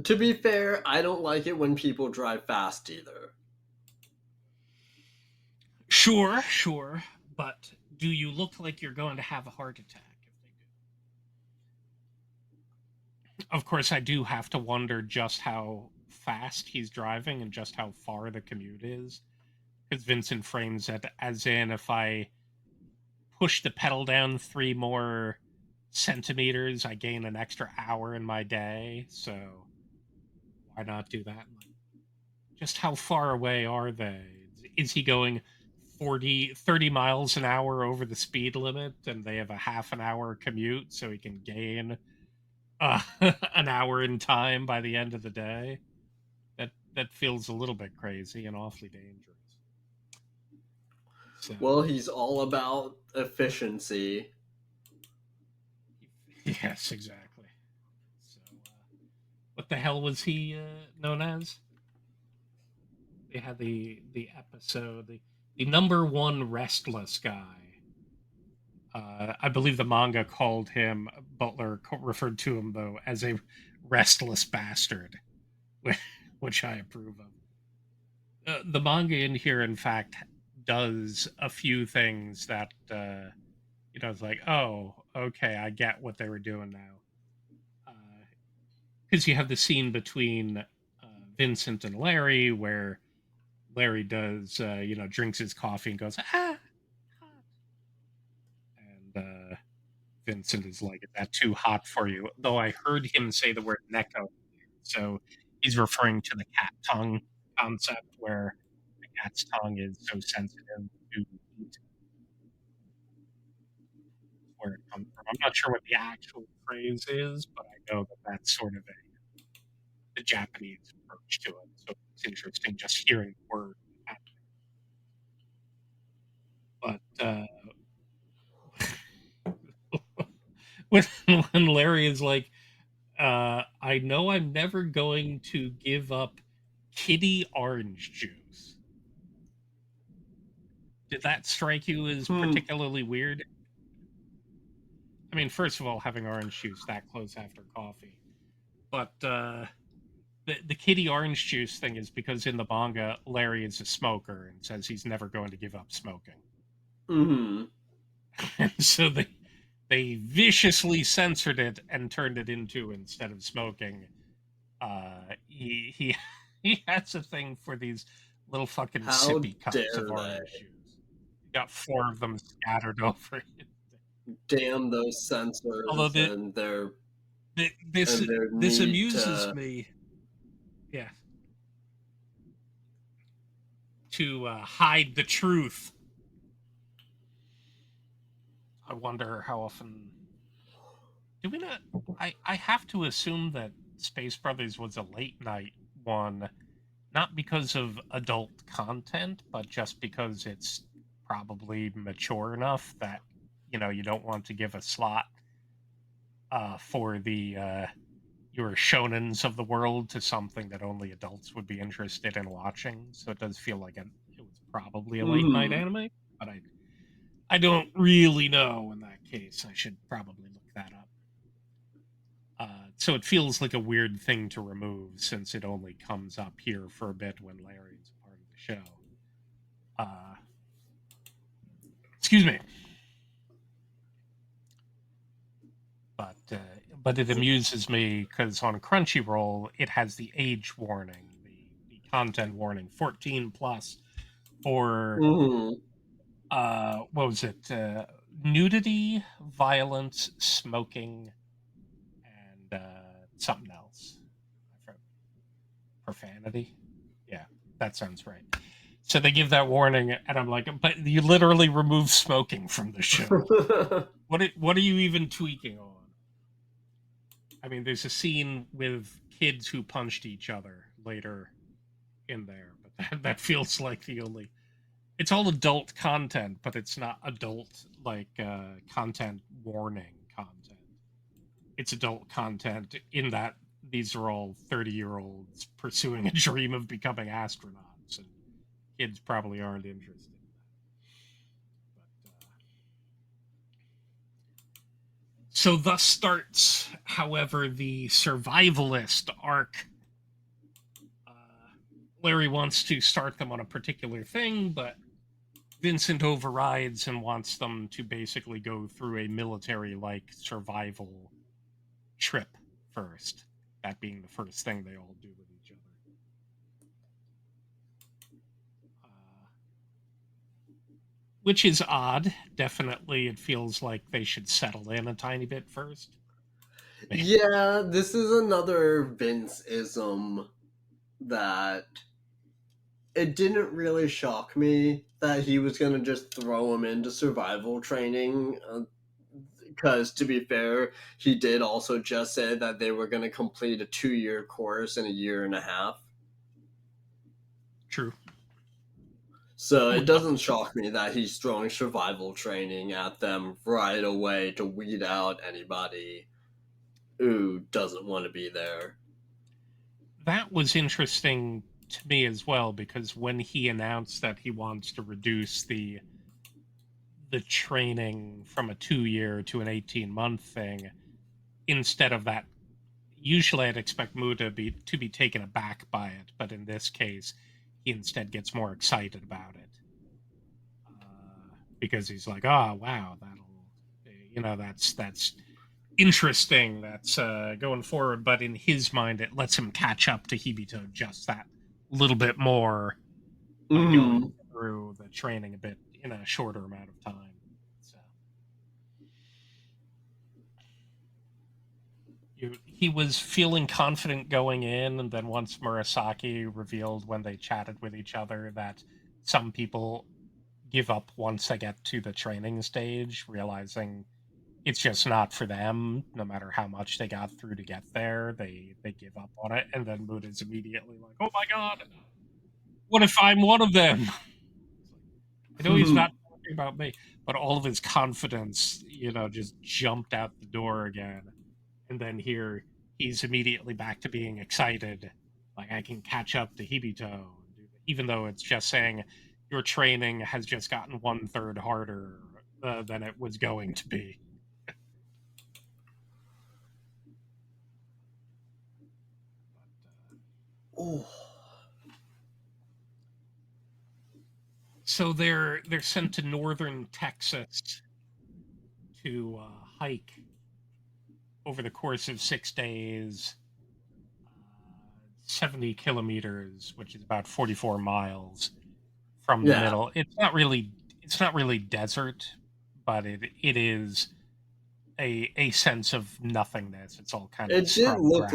To be fair, I don't like it when people drive fast either. Sure, but do you look like you're going to have a heart attack if they do? Of course, I do have to wonder just how fast he's driving and just how far the commute is. Because Vincent frames it as in if I push the pedal down 3 more centimeters, I gain an extra hour in my day. So why not do that? Just how far away are they? Is he going 30 miles an hour over the speed limit and they have a half an hour commute so he can gain an hour in time by the end of the day? That feels a little bit crazy and awfully dangerous. So Well, he's all about efficiency. yes, exactly. So what the hell was he known as? They had the episode the number one restless guy. I believe the manga called him Butler referred to him though as a restless bastard, which I approve of. The manga in here, in fact, does a few things that it's like, oh, okay, I get what they were doing now. Because you have the scene between Vincent and Larry where Larry does, drinks his coffee and goes, ah, hot. And Vincent is like, is that too hot for you? Though I heard him say the word neko. So he's referring to the cat tongue concept where the cat's tongue is so sensitive to heat, where it comes from. I'm not sure what the actual phrase is, but I know that that's sort of the Japanese approach to it. So it's interesting just hearing the word. But when when Larry is like, I know I'm never going to give up kitty orange juice. Did that strike you as Hmm. particularly weird? I mean, first of all, having orange juice that close after coffee, but the kitty orange juice thing is because in the manga, Larry is a smoker and says he's never going to give up smoking, Mm-hmm. and so they viciously censored it and turned it into, instead of smoking, he he has a thing for these little fucking How sippy cups of dare they? orange juice. He got four of them scattered over it. Damn those Although censors the this and their this need amuses to. me, yeah, to hide the truth. I wonder how often do we not? I have to assume that Space Brothers was a late night one, not because of adult content, but just because it's probably mature enough that you don't want to give a slot for the your shonens of the world to something that only adults would be interested in watching. So it does feel like it was probably a late night Mm-hmm. anime, but I don't really know in that case. I should probably look that up. So it feels like a weird thing to remove since it only comes up here for a bit when Larry's a part of the show. Uh, excuse me, but uh, but it amuses me because on Crunchyroll it has the age warning, the content warning, 14 plus for Mm-hmm. what was it? Nudity, violence, smoking, and something else. Profanity. Yeah, that sounds right. So they give that warning, and I'm like, but you literally remove smoking from the show. What are you even tweaking on? I mean, there's a scene with kids who punched each other later in there, but that feels like the only. It's all adult content, but it's not adult like content warning content. It's adult content in that these are all 30-year-olds pursuing a dream of becoming astronauts, and kids probably aren't interested in that. So thus starts, however, the survivalist arc. Uh, Larry wants to start them on a particular thing, but Vincent overrides and wants them to basically go through a military like survival trip first. That being the first thing they all do with each other. Uh, which is odd. Definitely, it feels like they should settle in a tiny bit first. Yeah, this is another Vince-ism that it didn't really shock me that he was going to just throw him into survival training. Because to be fair, he did also just say that they were going to complete a 2-year course in a year and a half. True. So it doesn't shock me that he's throwing survival training at them right away to weed out anybody who doesn't want to be there. That was interesting to me as well because when he announced that he wants to reduce the training from a 2-year to an 18-month thing, instead of that, usually I'd expect Mu to be taken aback by it, but in this case, he instead gets more excited about it because he's like, "Oh, wow, that's interesting. That's going forward." But in his mind, it lets him catch up to Hibito just that little bit more but going Hmm. through the training a bit in a shorter amount of time. So he was feeling confident going in, and then once Murasaki revealed when they chatted with each other that some people give up once they get to the training stage, realizing it's just not for them. No matter how much they got through to get there, they give up on it. And then Muda's immediately like, "Oh my god, what if I'm one of them?" It's like, I know he's not talking about me, but all of his confidence, just jumped out the door again. And then here he's immediately back to being excited, like I can catch up to Hibito, even though it's just saying your training has just gotten 1/3 harder than it was going to be. But, Oh. so they're sent to northern Texas to hike over the course of 6 days, 70 kilometers, which is about 44 miles from the Yeah. middle. It's not really desert, but it is a sense of nothingness. It's all kind of It did scrub look grass.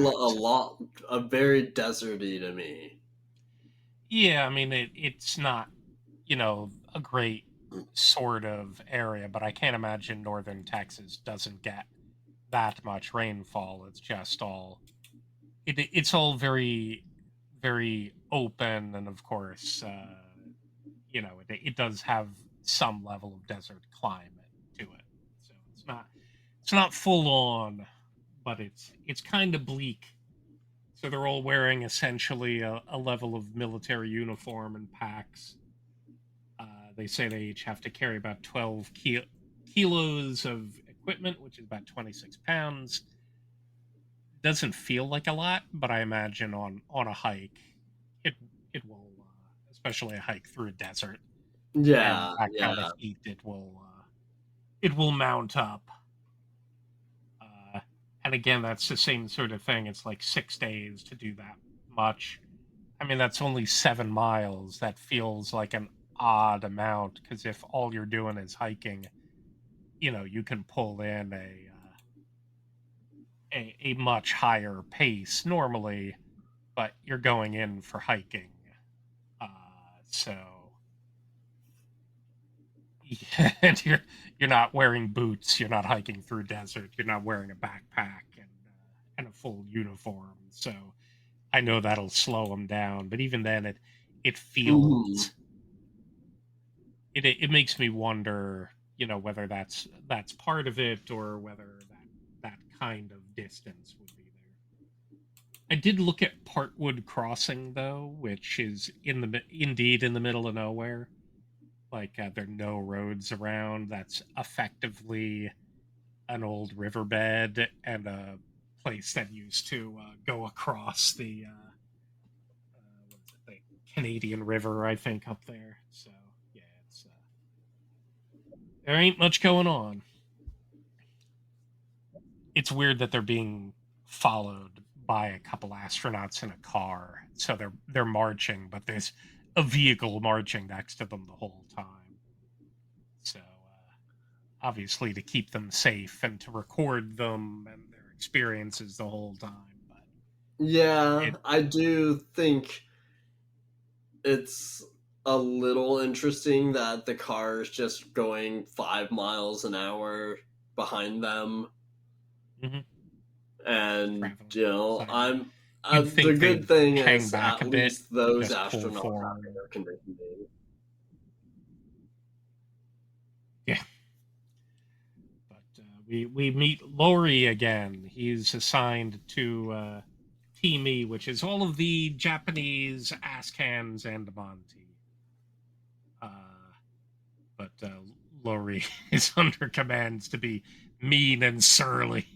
a very deserty to me. Yeah, I mean it's not a great sort of area, but I can't imagine northern Texas doesn't get that much rainfall. It's just all it's all very very open, and of course it does have some level of desert climate to it, so it's not full on, but it's kind of bleak. So they're all wearing essentially a level of military uniform and packs. They say they each have to carry about 12 kilos of equipment, which is about 26 pounds. Doesn't feel like a lot, but I imagine on a hike, it it will, especially a hike through a desert and Yeah, that kind of yeah. heat, it will mount up. Uh, and again, that's the same sort of thing. It's like 6 days to do that much. I mean, that's only 7 miles. That feels like an odd amount because if all you're doing is hiking, you can pull in a much higher pace normally, but you're going in for hiking. Uh, so and you're not wearing boots. You're not hiking through desert. You're not wearing a backpack and a full uniform. So I know that'll slow them down. But even then, it Hmm. feels it makes me wonder, whether that's part of it or whether that kind of distance would be there. I did look at Parkwood Crossing though, which is indeed in the middle of nowhere. Like there are no roads around. That's effectively an old riverbed and a place that used to go across what is it, the Canadian River, I think, up there. So yeah, there ain't much going on. It's weird that they're being followed by a couple astronauts in a car. So they're marching, but there's a vehicle marching next to them the whole time. So obviously to keep them safe and to record them and their experiences the whole time. But Yeah, it, I do think it's a little interesting that the car is just going 5 miles an hour behind them, mhm, and traveling alongside them. I'm You'd the think good they'd thing hang is back a at bit least and those just pull astronauts have forward. air conditioning. Yeah, but we meet Lori again. He's assigned to Team E, which is all of the Japanese Askans and Monty. Uh, but Lori is under commands to be mean and surly,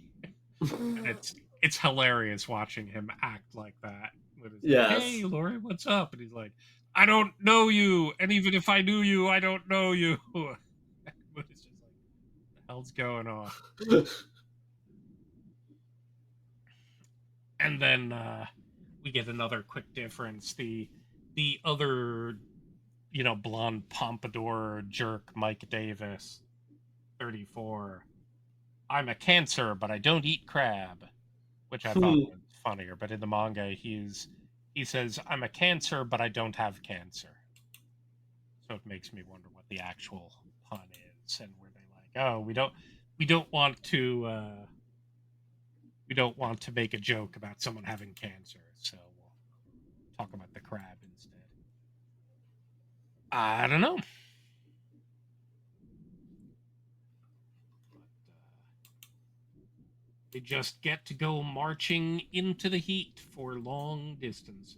and it's hilarious watching him act like that. When he's like, "Hey, Yes. Lori, what's up?" and he's like, "I don't know you, and even if I knew you, I don't know you." But it's just like, what the hell's going on? And then we get another quick difference. The other blonde pompadour jerk Mike Davis, 34. I'm a cancer, but I don't eat crab, which I thought was funnier. But in the manga, he says, I'm a cancer, but I don't have cancer. So it makes me wonder what the actual pun is, and were they like, oh, we don't want to we don't want to make a joke about someone having cancer, so we'll talk about the crab instead. I don't know. But they just get to go marching into the heat for long distances.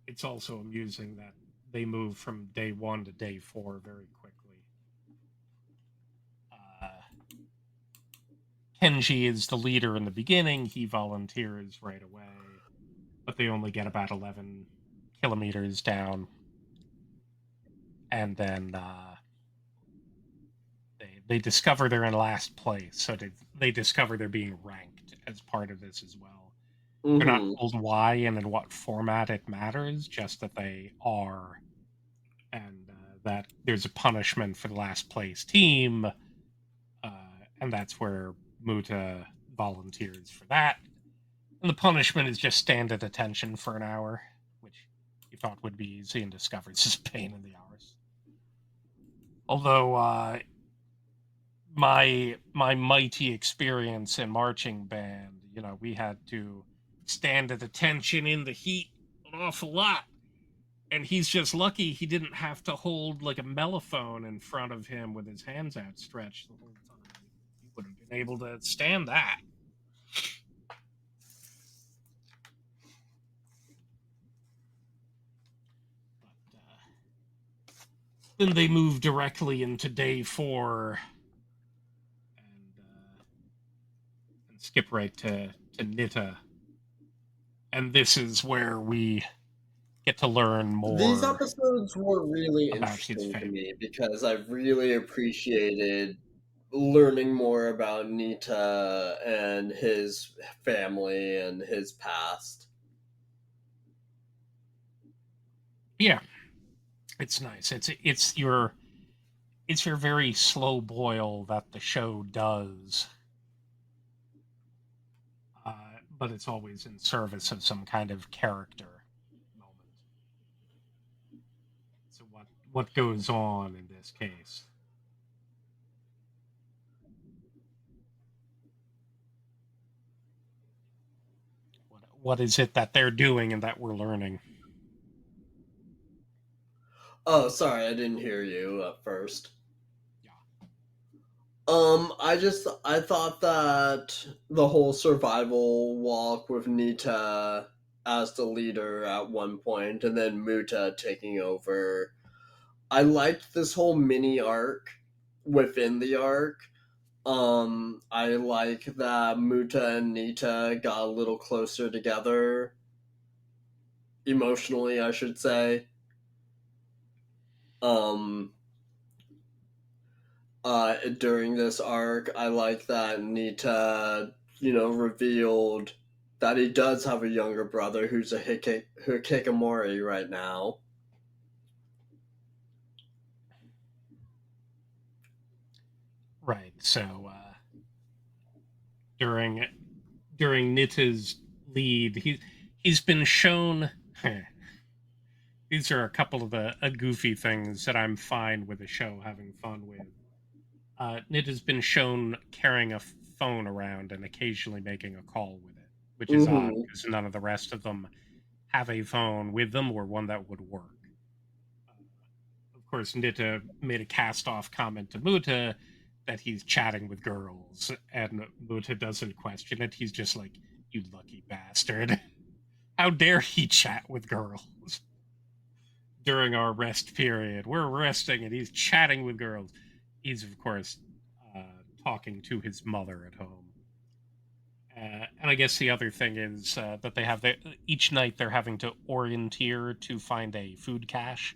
It's also amusing that they move from day 1 to day 4 very quickly. Uh, Kenji is the leader in the beginning. He volunteers right away, but they only get about 11 kilometers down. And then they discover they're in last place. So they discover they're being ranked as part of this as well. They're not Mm-hmm. told why and in what format it matters, just that they are. And that there's a punishment for the last place team. And that's where Muta volunteers for that. And the punishment is just stand at attention for an hour, which he thought would be easy and discovers is a pain in the arse. Although my mighty experience in marching band, we had to stand at attention in the heat an awful lot. And he's just lucky he didn't have to hold like a mellophone in front of him with his hands outstretched the whole time. He would have been able to stand that. But then they move directly into day 4 and skip right to Nita. And this is where we get to learn These more episodes were really about his interesting to family. me because I really appreciated learning more about Nita and his family and his past. Yeah, it's nice. It's your very slow boil that the show does, but it's always in service of some kind of character moment. So what goes on in this case? What is it that they're doing and that we're learning? Oh, sorry, I didn't hear you at first. Yeah. I thought that the whole survival walk with Nita as the leader at one point and then Muta taking over. I liked this whole mini arc within the arc. I like that Muta and Nita got a little closer together emotionally, I should say. Um, During this arc, I like that Nita, revealed that he does have a younger brother who's a hikikomori right now. Right. So during during Nita's lead, he's been shown. These are a couple of the goofy things that I'm fine with the show having fun with. Nita's been shown carrying a phone around and occasionally making a call with it, which is odd Mm-hmm. because none of the rest of them have a phone with them or one that would work. Uh, of course, Nita made a cast off comment to Muta that he's chatting with girls, and Muta doesn't question it. He's just like, you lucky bastard. How dare he chat with girls during our rest period? We're resting and he's chatting with girls. He's, of course, talking to his mother at home. And I guess the other thing is that each night they're having to orienteer to find a food cache.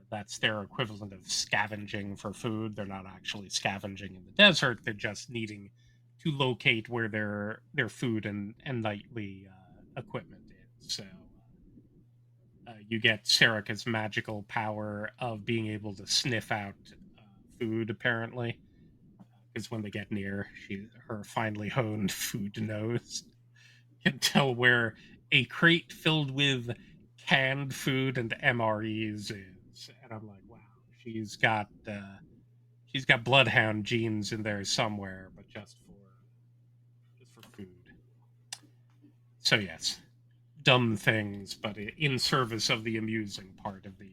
That's their equivalent of scavenging for food. They're not actually scavenging in the desert. They're just needing to locate where their food and nightly equipment is. So you get Serica's magical power of being able to sniff out food, apparently, because when they get near, her finely honed food nose can tell where a crate filled with canned food and MREs is. And I'm like, wow, she's got uh, she's got bloodhound genes in there somewhere, but just for food. So yes, dumb things, but in service of the amusing part of the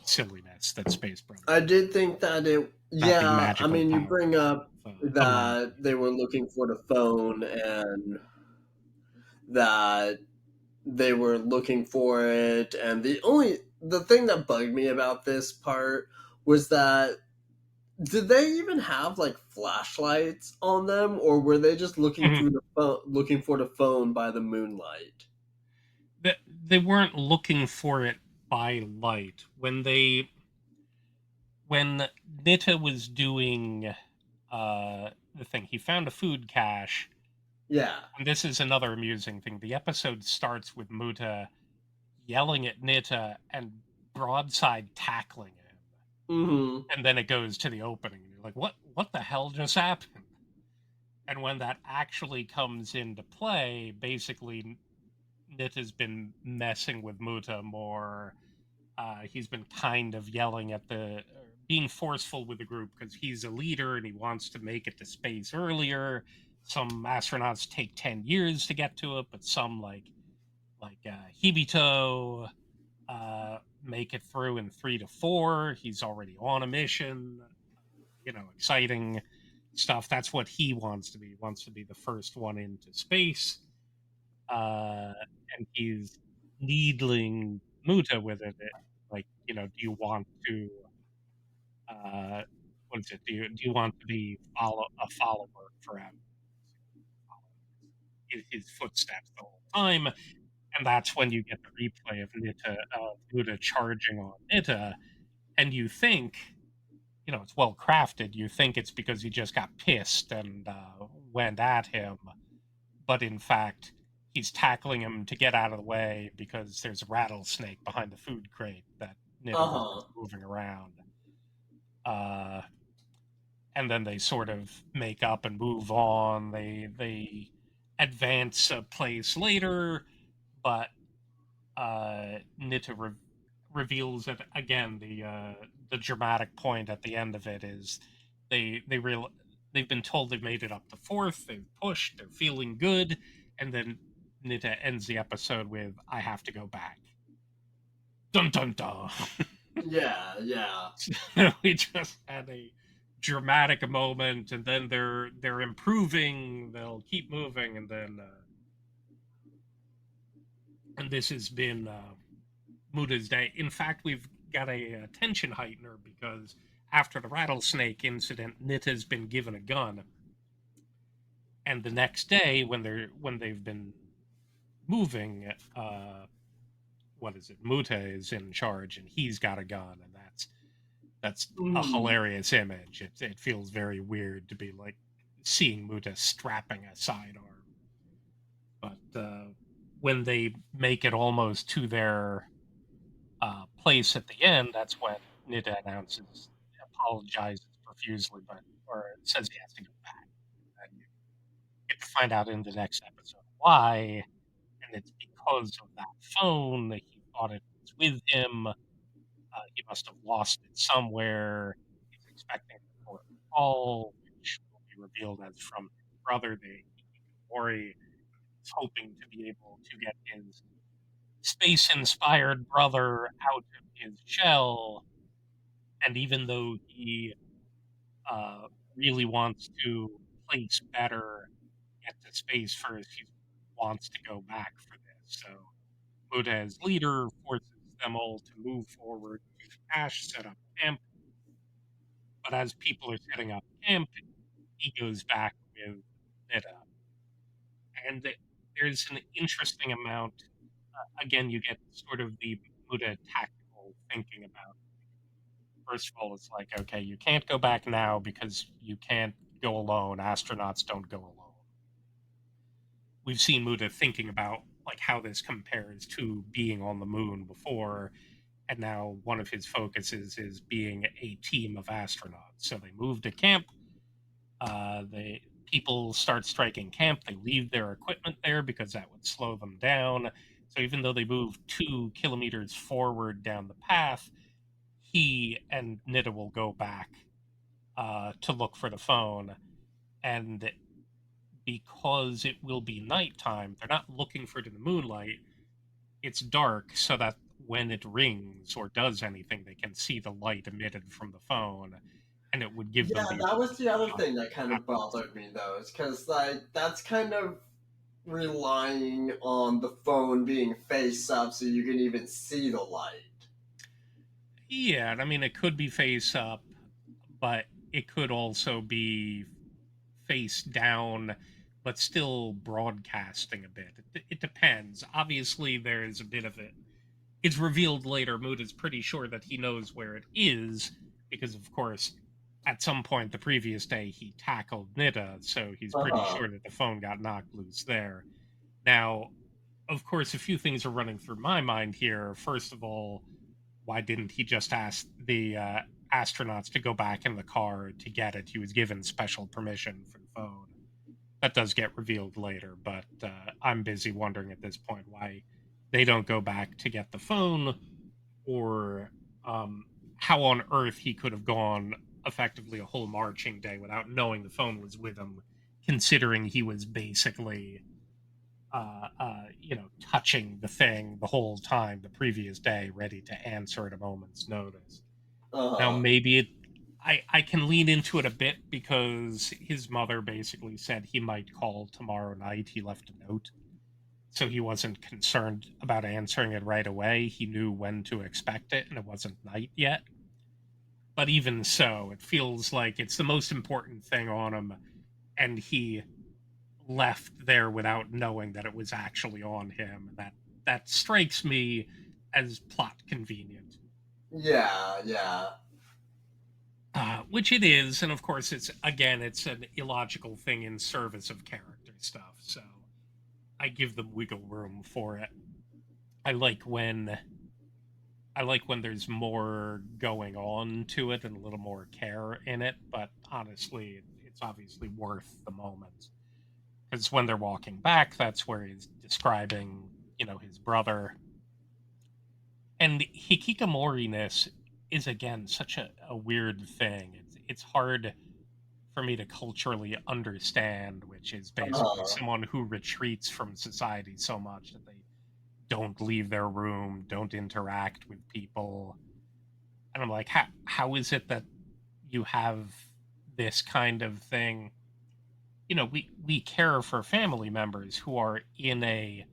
silliness that Space I Brothers did think that it, about the yeah, I magical mean, you power bring up of that mind. they were looking for the phone and that they were looking for it, and the thing that bugged me about this part was that did they even have like flashlights on them, or were they just looking Mhm. through the phone, looking for the phone by the moonlight? They weren't looking for it by light when Nita was doing the thing. He found a food cache, Yeah. and this is another amusing thing. The episode starts with Muta yelling at Nita and broadside tackling him, Mm-hmm. and then it goes to the opening. And you're like, what the hell just happened? And when that actually comes into play, basically Nita's been messing with Muta more. He's been kind of yelling at being forceful with the group because he's a leader and he wants to make it to space earlier. Some astronauts take 10 years to get to it, but some like Hibito make it through in 3 to 4. He's already on a mission. Exciting stuff. That's what he wants to be. He wants to be the first one into space, uh, and he's needling Muta with it. Like, do you want to? Uh, what is it? Do you want to be a follower forever? Follow his footsteps the whole time, and that's when you get the replay of Muta charging on Nita, and you think, it's well crafted. You think it's because he just got pissed and went at him, but in fact, he's tackling him to get out of the way because there's a rattlesnake behind the food crate that Nita Uh-huh. wasn't moving around. Uh, and then they sort of make up and move on. They advance a place later, but Nita reveals it again. The dramatic point at the end of it is they real they've been told they've made it up to fourth. They've pushed. They're feeling good, and then Nita ends the episode with "I have to go back." Dun dun dun. Yeah, yeah. We just had a dramatic moment, and then they're improving. They'll keep moving, and this has been Muda's day. In fact, we've got a tension heightener because after the rattlesnake incident, Nita's been given a gun, and the next day, when they've been moving, what is it? Muta is in charge, and he's got a gun, and that's a Mm-hmm. hilarious image. It feels very weird to be like seeing Muta strapping a sidearm, but when they make it almost to their place at the end, that's when Nita announces, apologizes profusely, but or says he has to go back. And you get to find out in the next episode why, and it's because of that phone. He thought it was with him. He must have lost it somewhere. He's expecting an important call, which will be revealed as from his brother, the Hikikomori. He's hoping to be able to get his space-inspired brother out of his shell. And even though he uh, really wants to place better, get to space first, he wants to go back for this. So Buddha, as leader, forces them all to move forward to the cache, set up camp. But as people are setting up camp, he goes back with Nita. And there's an interesting amount. Again, you get sort of the Buddha tactical thinking about. First of all, it's like, okay, you can't go back now because you can't go alone. Astronauts don't go alone. We've seen Muda thinking about like how this compares to being on the moon before, and now one of his focuses is being a team of astronauts. So they move to camp. The people start striking camp. They leave their equipment there because that would slow them down. So even though they move 2 kilometers forward down the path, he and Nita will go back to look for the phone. And because it will be nighttime, they're not looking for it in the moonlight. It's dark so that when it rings or does anything, they can see the light emitted from the phone, and it would give them Yeah, the that was the other ability thing that kind to. of bothered me though, is because like that's kind of relying on the phone being face up so you can even see the light. Yeah, I mean, it could be face up, but it could also be face down, but still broadcasting a bit. It depends. Obviously, there's a bit of it. It's revealed later. Mood is pretty sure that he knows where it is because, of course, at some point the previous day he tackled Nita, so he's Uh pretty huh. sure that the phone got knocked loose there. Now, of course, a few things are running through my mind here. First of all, why didn't he just ask the astronauts to go back in the car to get it? He was given special permission for the phone. That does get revealed later, but I'm busy wondering at this point why they don't go back to get the phone, or um, how on earth he could have gone effectively a whole marching day without knowing the phone was with him, considering he was basically touching the thing the whole time the previous day, ready to answer at a moment's notice. Uh Now, huh. maybe I can lean into it a bit because his mother basically said he might call tomorrow night. He left a note. So he wasn't concerned about answering it right away. He knew when to expect it, and it wasn't night yet. But even so, it feels like it's the most important thing on him, and he left there without knowing that it was actually on him. That strikes me as plot convenient, Yeah, yeah. which it is, and of course it's an illogical thing in service of character stuff. So I give them wiggle room for it. I like when I like when there's more going on to it and a little more care in it, but honestly, it's obviously worth the moment. Because when they're walking back, that's where he's describing, his brother. And hikikomori-ness is again such a weird thing. It's hard for me to culturally understand, which is Uh basically huh. someone who retreats from society so much that they don't leave their room, don't interact with people. And I'm like, how is it that you have this kind of thing? We care for family members who are in a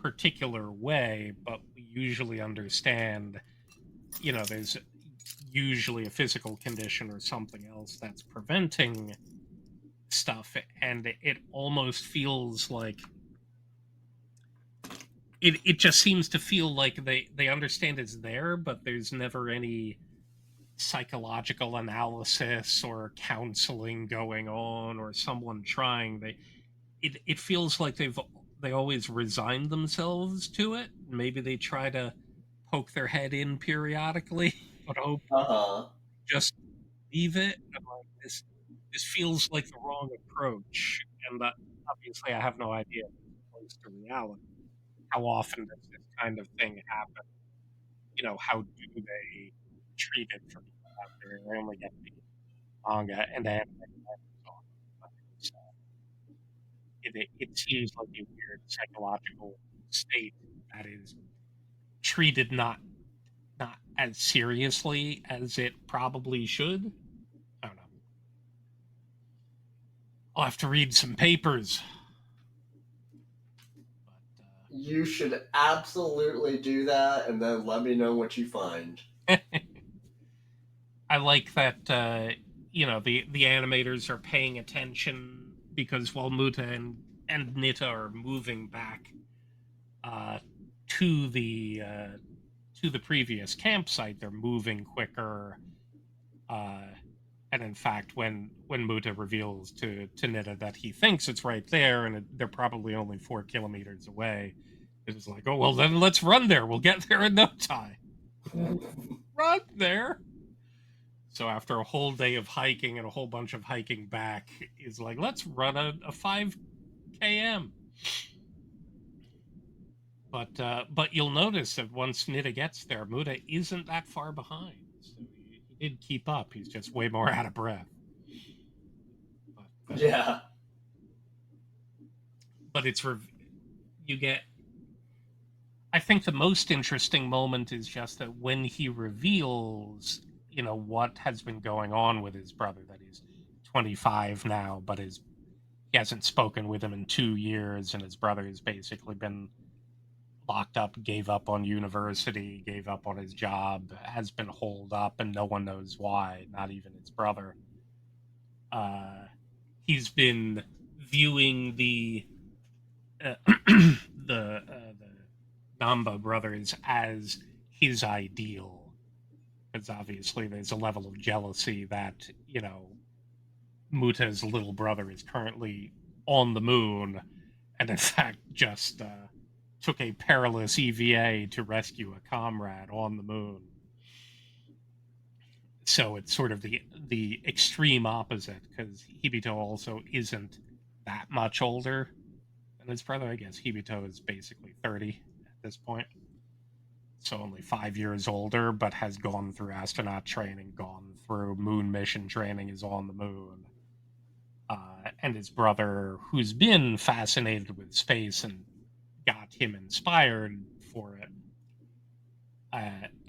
particular way, but we usually understand, there's usually a physical condition or something else that's preventing stuff, and it almost feels like it just seems to feel like they understand it's there, but there's never any psychological analysis or counseling going on or someone trying. It feels like they always resign themselves to it. Maybe they try to poke their head in periodically, but hope Uh huh. just leave it. I'm like, this feels like the wrong approach, and obviously I have no idea if it's close to reality. How often does this kind of thing happen? How do they treat it for people out there? I only get the manga and anime on it. So it seems like a weird psychological state that is treated not as seriously as it probably should. I don't know. I'll have to read some papers, You should absolutely do that and then let me know what you find. but I like that the animators are paying attention because while Muta and Nita are moving back uh, to the to the previous campsite, they're moving quicker. Uh, And in fact, when Muta reveals to Nita that he thinks it's right there and they're probably only 4 kilometers away, it's like, oh well, then let's run there. We'll get there in no time. Run there. So after a whole day of hiking and a whole bunch of hiking back, he's like, let's run a 5 km. But you'll notice that once Nita gets there, Muta isn't that far behind. So he did keep up. He's just way more out of breath. But Yeah. but it's you get. I think the most interesting moment is just that when he reveals, what has been going on with his brother. That he's 25 now, but he hasn't spoken with him in 2 years, and his brother has basically been locked up, gave up on university, gave up on his job, has been holed up, and no one knows why, not even his brother. He's been viewing the Namba brothers as his ideal, because obviously there's a level of jealousy that Muta's little brother is currently on the moon, and in fact just took a perilous EVA to rescue a comrade on the moon. So it's sort of the extreme opposite, because Hibito also isn't that much older than his brother. I guess Hibito is basically 30 at this point, so only 5 years older, but has gone through astronaut training, gone through moon mission training, is on the moon. And his brother, who's been fascinated with space and got him inspired for it.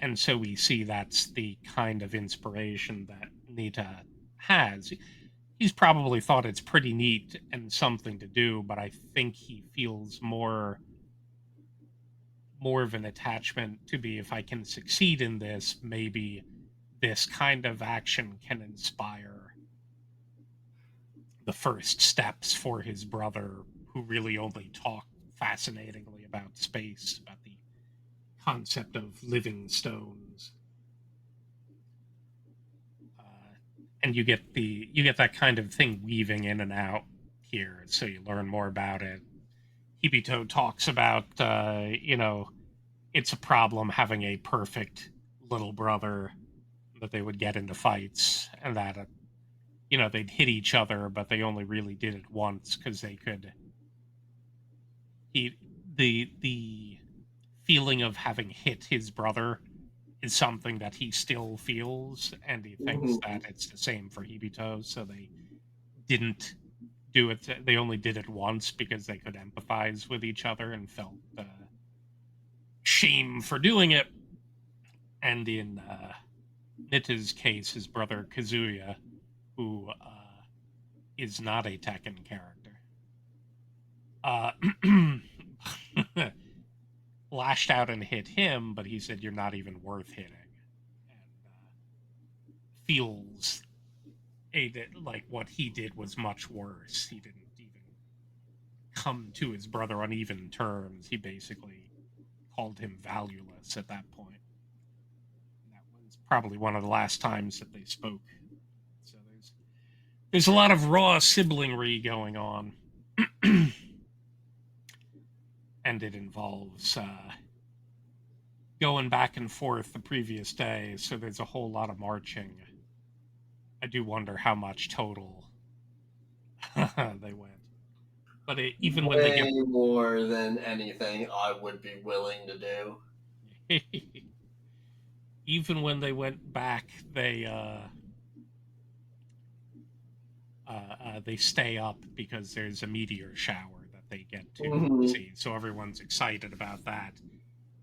And so we see that's the kind of inspiration that Nita has. He's probably thought it's pretty neat and something to do, but I think he feels more of an attachment to be, if I can succeed in this, maybe this kind of action can inspire the first steps for his brother, who really only talked fascinatingly about space, about the concept of living stones. And you get that kind of thing weaving in and out here, so you learn more about it. Hibito talks about it's a problem having a perfect little brother, that they would get into fights, and that they'd hit each other, but they only really did it once because they could. The feeling of having hit his brother is something that he still feels, and he thinks that it's the same for Hibito. So they didn't do it. They only did it once because they could empathize with each other and felt shame for doing it. And in Nita's case, his brother Kazuya, who is not a Tekken character, lashed out and hit him, but he said, "You're not even worth hitting," and feels like what he did was much worse. He didn't even come to his brother on even terms. He basically called him valueless at that point. And that was probably one of the last times that they spoke. So there's a lot of raw siblingry going on. And it involves going back and forth the previous day, so there's a whole lot of marching. I do wonder how much total they went. But even when they Way get more than anything I would be willing to do. even when they went back, they stay up because there's a meteor shower that they get to see. So everyone's excited about that.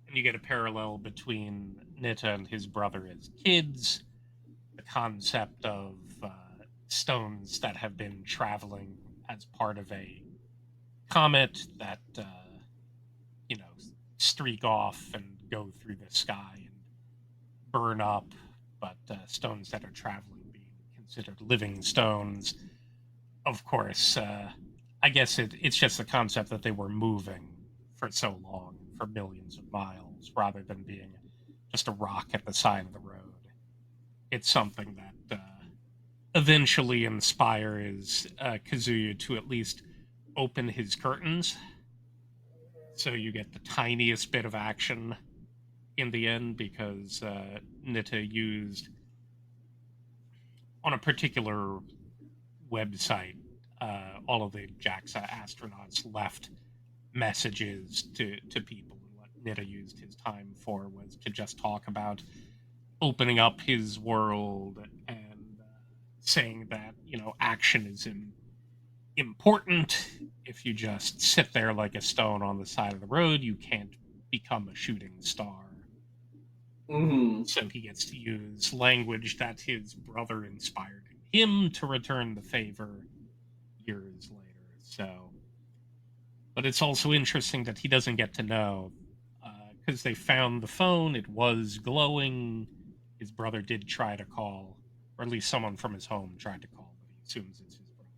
And you get a parallel between Nita and his brother as kids, the concept of stones that have been traveling as part of a comet that, you know, streak off and go through the sky and burn up, but stones that are traveling being considered living stones. Of course, I guess it's just the concept that they were moving for so long, for millions of miles, rather than being just a rock at the side of the road. It's something that eventually inspires Kazuya to at least open his curtains. So you get the tiniest bit of action in the end because Nita used on a particular website, all of the JAXA astronauts left messages to people. And what Nita used his time for was to just talk about opening up his world and saying that, action is important. If you just sit there like a stone on the side of the road, you can't become a shooting star. Mm-hmm. So he gets to use language that his brother inspired him to return the favor years later. So, but it's also interesting that he doesn't get to know because they found the phone. It was glowing. His brother did try to call, or at least someone from his home tried to call, but he assumes it's his brother.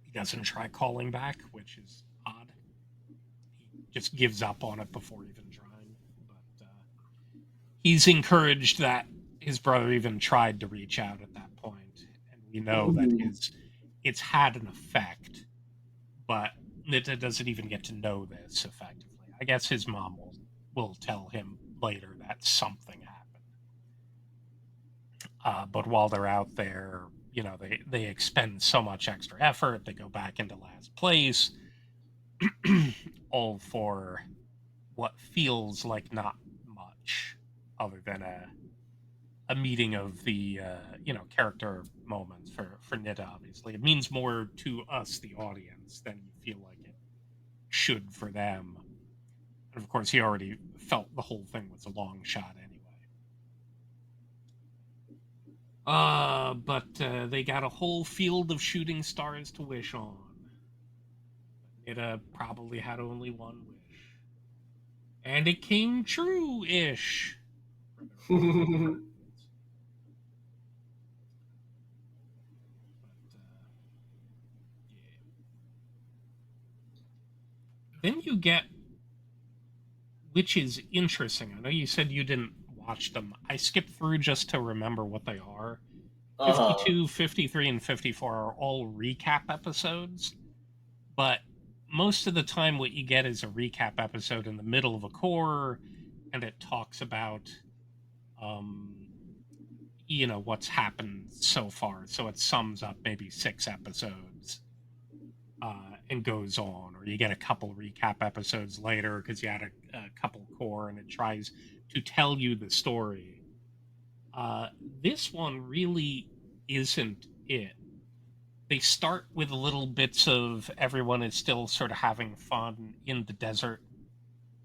He doesn't try calling back, which is odd. He just gives up on it before even trying. But he's encouraged that his brother even tried to reach out at that point, and we know that Mm-hmm. it's had an effect, but Nita doesn't even get to know this effectively. I guess his mom will tell him later that something happened. But while they're out there, they expend so much extra effort. They go back into last place, all for what feels like not much, other than a meeting of the character moments for Nita. Obviously, it means more to us, the audience, than you feel like it should for them. And of course, he already felt the whole thing was a long shot anyway. But they got a whole field of shooting stars to wish on. But Nita probably had only one wish, and it came true-ish for their opening curtains. But yeah. Then you get, which is interesting. I know you said you didn't watch them. I skipped through just to remember what they are. Uh-huh. 52, 53, and 54 are all recap episodes, but most of the time what you get is a recap episode in the middle of a core, and it talks about um what's happened so far. So it sums up maybe 6 episodes and goes on, or you get a couple recap episodes later because you had a couple core, and it tries to tell you the story. This one really isn't it. They start with little bits of everyone is still sort of having fun in the desert.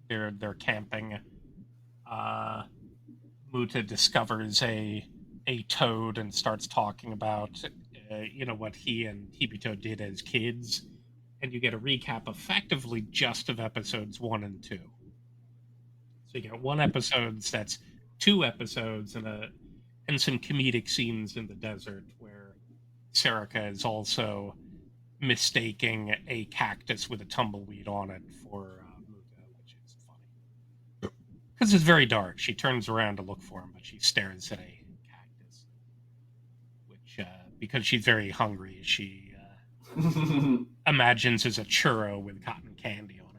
They're camping. Uh, Muta discovers a toad and starts talking about what he and Hibito did as kids, and you get a recap effectively just of episodes 1 and 2. So you get one episode that's 2 episodes and some comedic scenes in the desert where Serica is also mistaking a cactus with a tumbleweed on it for Muta, which is funny because it's very dark. She turns around to look for him, but she stares at a cactus, which because she's very hungry, she imagines is a churro with cotton candy on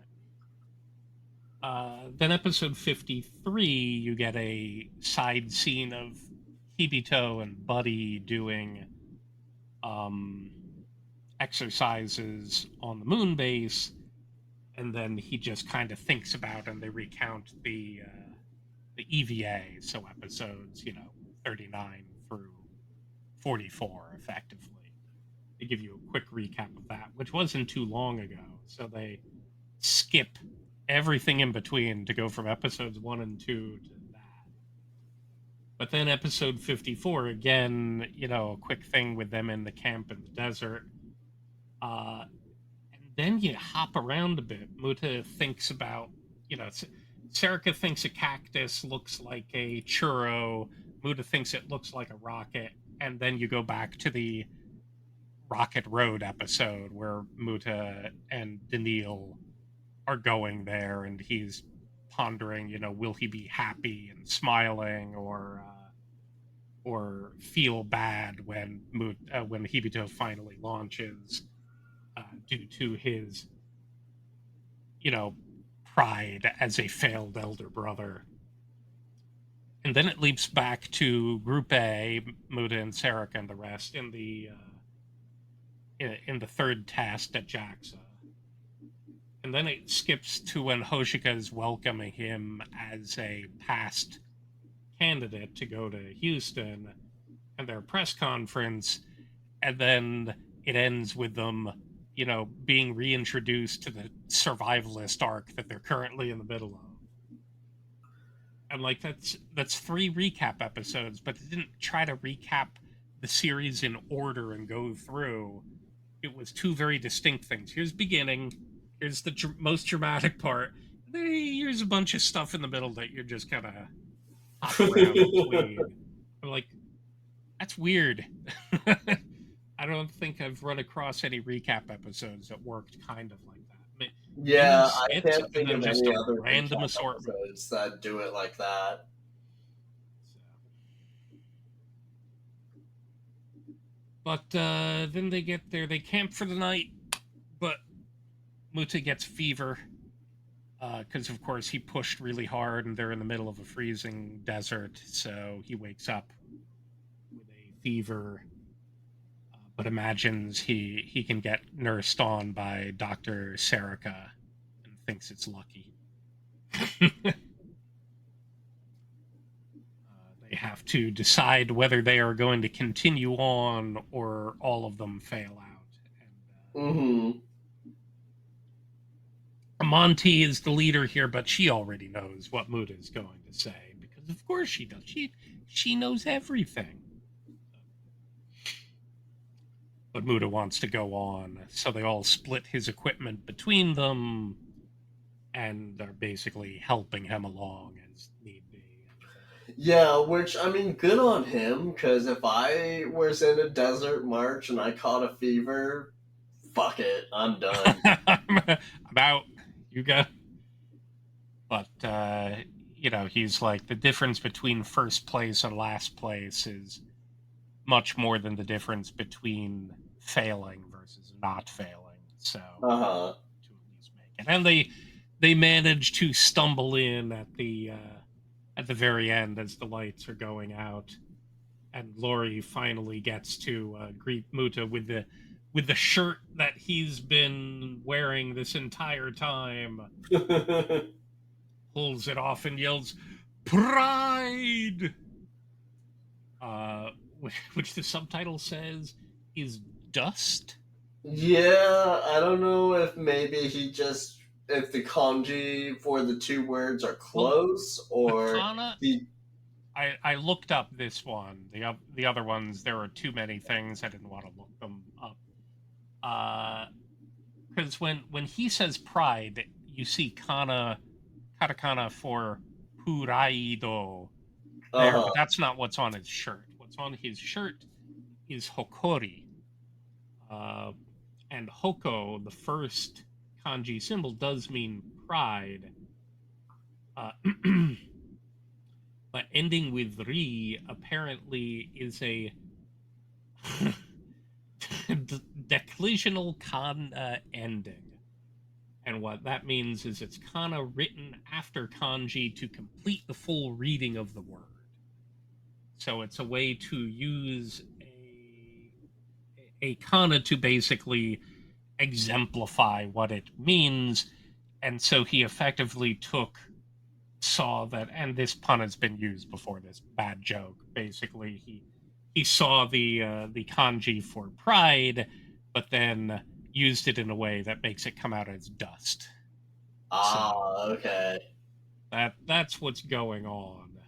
it. Then episode 53, you get a side scene of Hibito and Buddy doing um, exercises on the moon base, and then he just kind of thinks about, and they recount the EVA, so episodes 39 through 44, effectively. They give you a quick recap of that, which wasn't too long ago. So they skip everything in between to go from episodes 1 and 2 to that. But then episode 54, again, a quick thing with them in the camp in the desert. And then you hop around a bit. Muta thinks about, you know, Serica thinks a cactus looks like a churro. Muta thinks it looks like a rocket. And then you go back to the Rocket Road episode where Muta and Daniil are going there, and he's pondering, will he be happy and smiling, or feel bad when Hibito finally launches, due to his, you know, pride as a failed elder brother. And then it leaps back to Group A, Muda and Sarek and the rest in the third task at JAXA. And then it skips to when Hoshika is welcoming him as a past candidate to go to Houston and their press conference. And then it ends with them, being reintroduced to the survivalist arc that they're currently in the middle of. And like that's three recap episodes, but it didn't try to recap the series in order and go through. It was two very distinct things. Here's beginning, here's the most dramatic part. Here's a bunch of stuff in the middle that you're just kind of hop around between. I'm like, that's weird. I don't think I've run across any recap episodes that worked kind of like that. Maybe Yeah, I skits can't and think then of just any a other random recap assortment. episodes that do it like that. So. But then they get there, they camp for the night, but Muta gets fever because, of course, he pushed really hard and they're in the middle of a freezing desert. So he wakes up with a fever, but imagines he can get nursed on by Dr. Serica and thinks it's lucky. They have to decide whether they are going to continue on or all of them fail out. Mm-hmm. Monty is the leader here, but she already knows what Muda is going to say because, of course, she does. She knows everything. But Muda wants to go on, so they all split his equipment between them and are basically helping him along as need be. Yeah, which, I mean, good on him, because if I was in a desert march and I caught a fever, fuck it, I'm done. I'm out. You got. But he's like, the difference between first place and last place is much more than the difference between failing versus not failing. So Uh-huh. to at least make it, and they manage to stumble in at the very end as the lights are going out, and Lori finally gets to greet Muta with the shirt that he's been wearing this entire time. Pulls it off and yells, "Pride!" Uh, which the subtitle says is dust. Yeah, I don't know if maybe if the kanji for the two words are Well, close, the or kana. he. I looked up this one. The other ones, there were too many things. I didn't want to look them up. Because when he says pride, you see katakana for puraido there, but Uh-huh. that's not what's on his shirt. What's on his shirt is hokori. Uh, and hoko, the first kanji symbol, does mean pride. Uh, but ending with ri apparently is a declensional kana ending. And what that means is it's kana written after kanji to complete the full reading of the word. So it's a way to use a kana to basically exemplify what it means. And so he effectively saw that, and this pun has been used before, this bad joke. Basically, he saw the kanji for pride, but then used it in a way that makes it come out as dust. So Ah, okay. that's what's going on,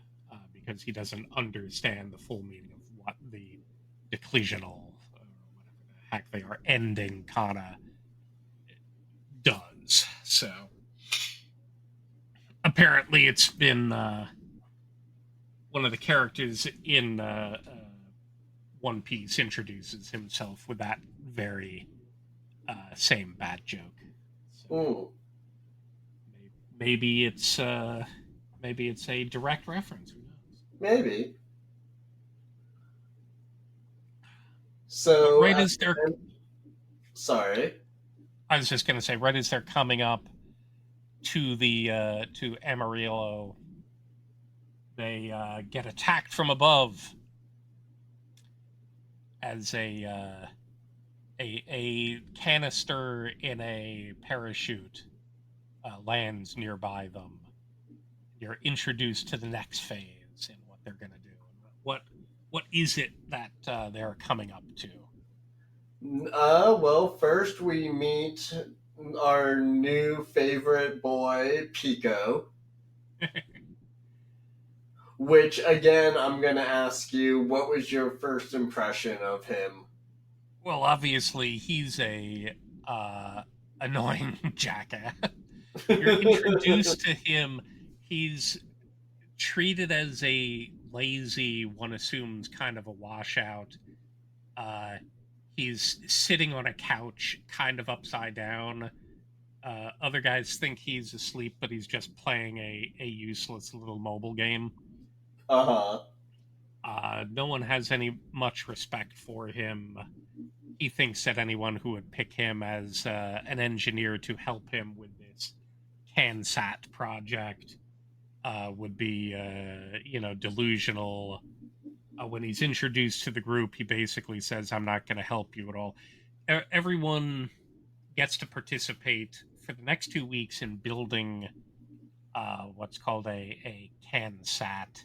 because he doesn't understand the full meaning of what the declensional, or whatever the heck they are, ending kana does. So apparently, it's been one of the characters in One Piece introduces himself with that very same bad joke. So Mm, maybe it's a direct reference. Who knows? maybe. But So right at as they're, the end, sorry. I was just going to say, right as they're coming up to the to Amarillo, they get attacked from above as a canister in a parachute lands nearby them. You're introduced to the next phase in what they're going to do. What is it that they're coming up to? Well, first we meet our new favorite boy, Pico, which again, I'm going to ask you, what was your first impression of him? Well, obviously he's a uh, annoying jackass. You're introduced to him. He's treated as a lazy, one assumes kind of a washout. Uh, he's sitting on a couch, kind of upside down. Other guys think he's asleep, but he's just playing a useless little mobile game. Uh huh. No one has any much respect for him. He thinks that anyone who would pick him as an engineer to help him with this CanSat project would be, delusional. When he's introduced to the group, he basically says, "I'm not going to help you at all." Everyone gets to participate for the next 2 weeks in building what's called a CanSat,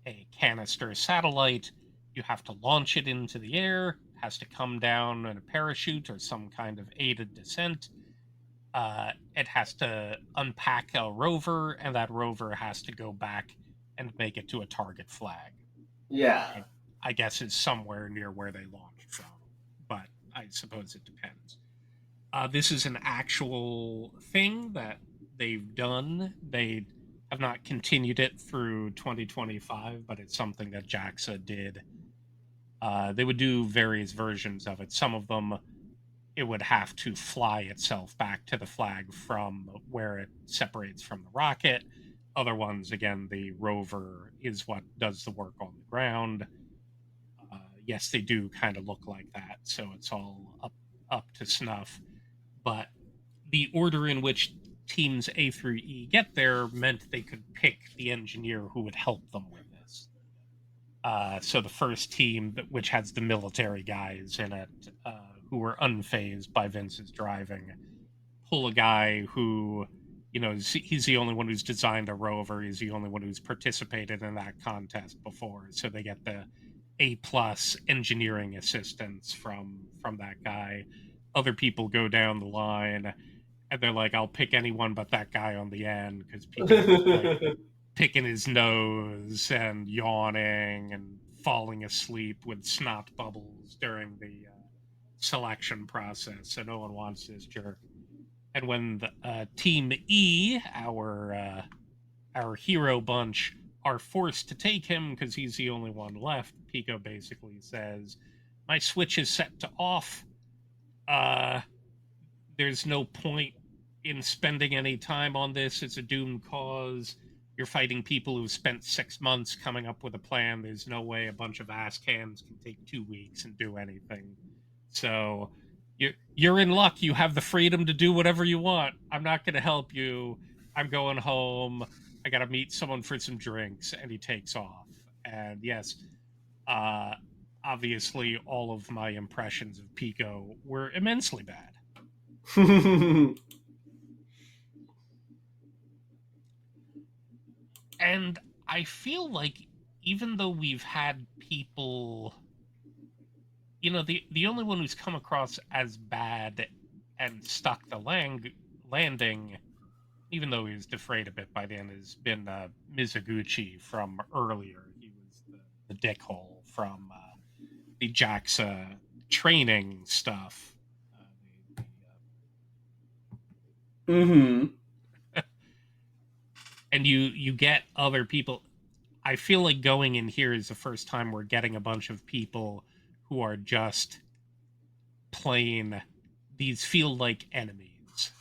a canister satellite. You have to launch it into the air. It has to come down in a parachute or some kind of aided descent. It has to unpack a rover, and that rover has to go back and make it to a target flag. Yeah. I, I guess is somewhere near where they launched from, but I suppose it depends. This is an actual thing that they've done. They have not continued it through 2025, but it's something that JAXA did. They would do various versions of it. Some of them, it would have to fly itself back to the flag from where it separates from the rocket. Other ones, again, the rover is what does the work on the ground. Yes, they do kind of look like that, so it's all up to snuff. But the order in which teams A through E get there meant they could pick the engineer who would help them with this. So the first team, which has the military guys in it, who were unfazed by Vince's driving, pull a guy who, he's the only one who's designed a rover. He's the only one who's participated in that contest before. So they get the A+ engineering assistance from that guy. Other people go down the line and they're like, "I'll pick anyone but that guy on the end," because Pico's like picking his nose and yawning and falling asleep with snot bubbles during the selection process. So no one wants this jerk. And when the Team E, our hero bunch, are forced to take him because he's the only one left, Pico basically says, "My switch is set to off. Uh, there's no point in spending any time on this. It's a doomed cause. You're fighting people who've spent 6 months coming up with a plan. There's no way a bunch of ass cans can take 2 weeks and do anything. So you're in luck. You have the freedom to do whatever you want. I'm not going to help you. I'm going home. I got to meet someone for some drinks." And he takes off. And yes, uh, obviously, all of my impressions of Pico were immensely bad. And I feel like even though we've had people, the only one who's come across as bad and stuck the landing, even though he was defrayed a bit by the end, has been Mizuguchi from earlier. He was the dickhole from the JAXA training stuff. Mm-hmm. And you get other people. I feel like going in here is the first time we're getting a bunch of people who are just plain, these feel like enemies.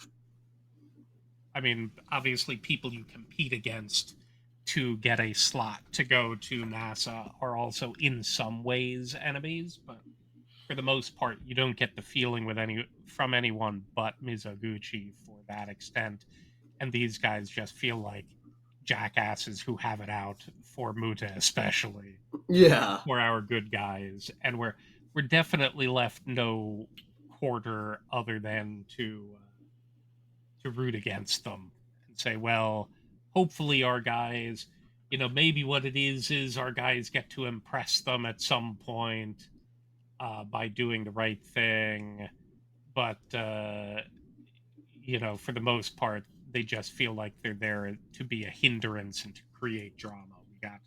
I mean, obviously, people you compete against to get a slot to go to NASA are also in some ways enemies, but for the most part, you don't get the feeling with any from anyone but Mizoguchi for that extent, and these guys just feel like jackasses who have it out for Muta, especially Yeah. for our good guys, and we're definitely left no quarter other than to root against them and say, well, hopefully our guys, maybe what it is our guys get to impress them at some point by doing the right thing. But, for the most part, they just feel like they're there to be a hindrance and to create drama. We got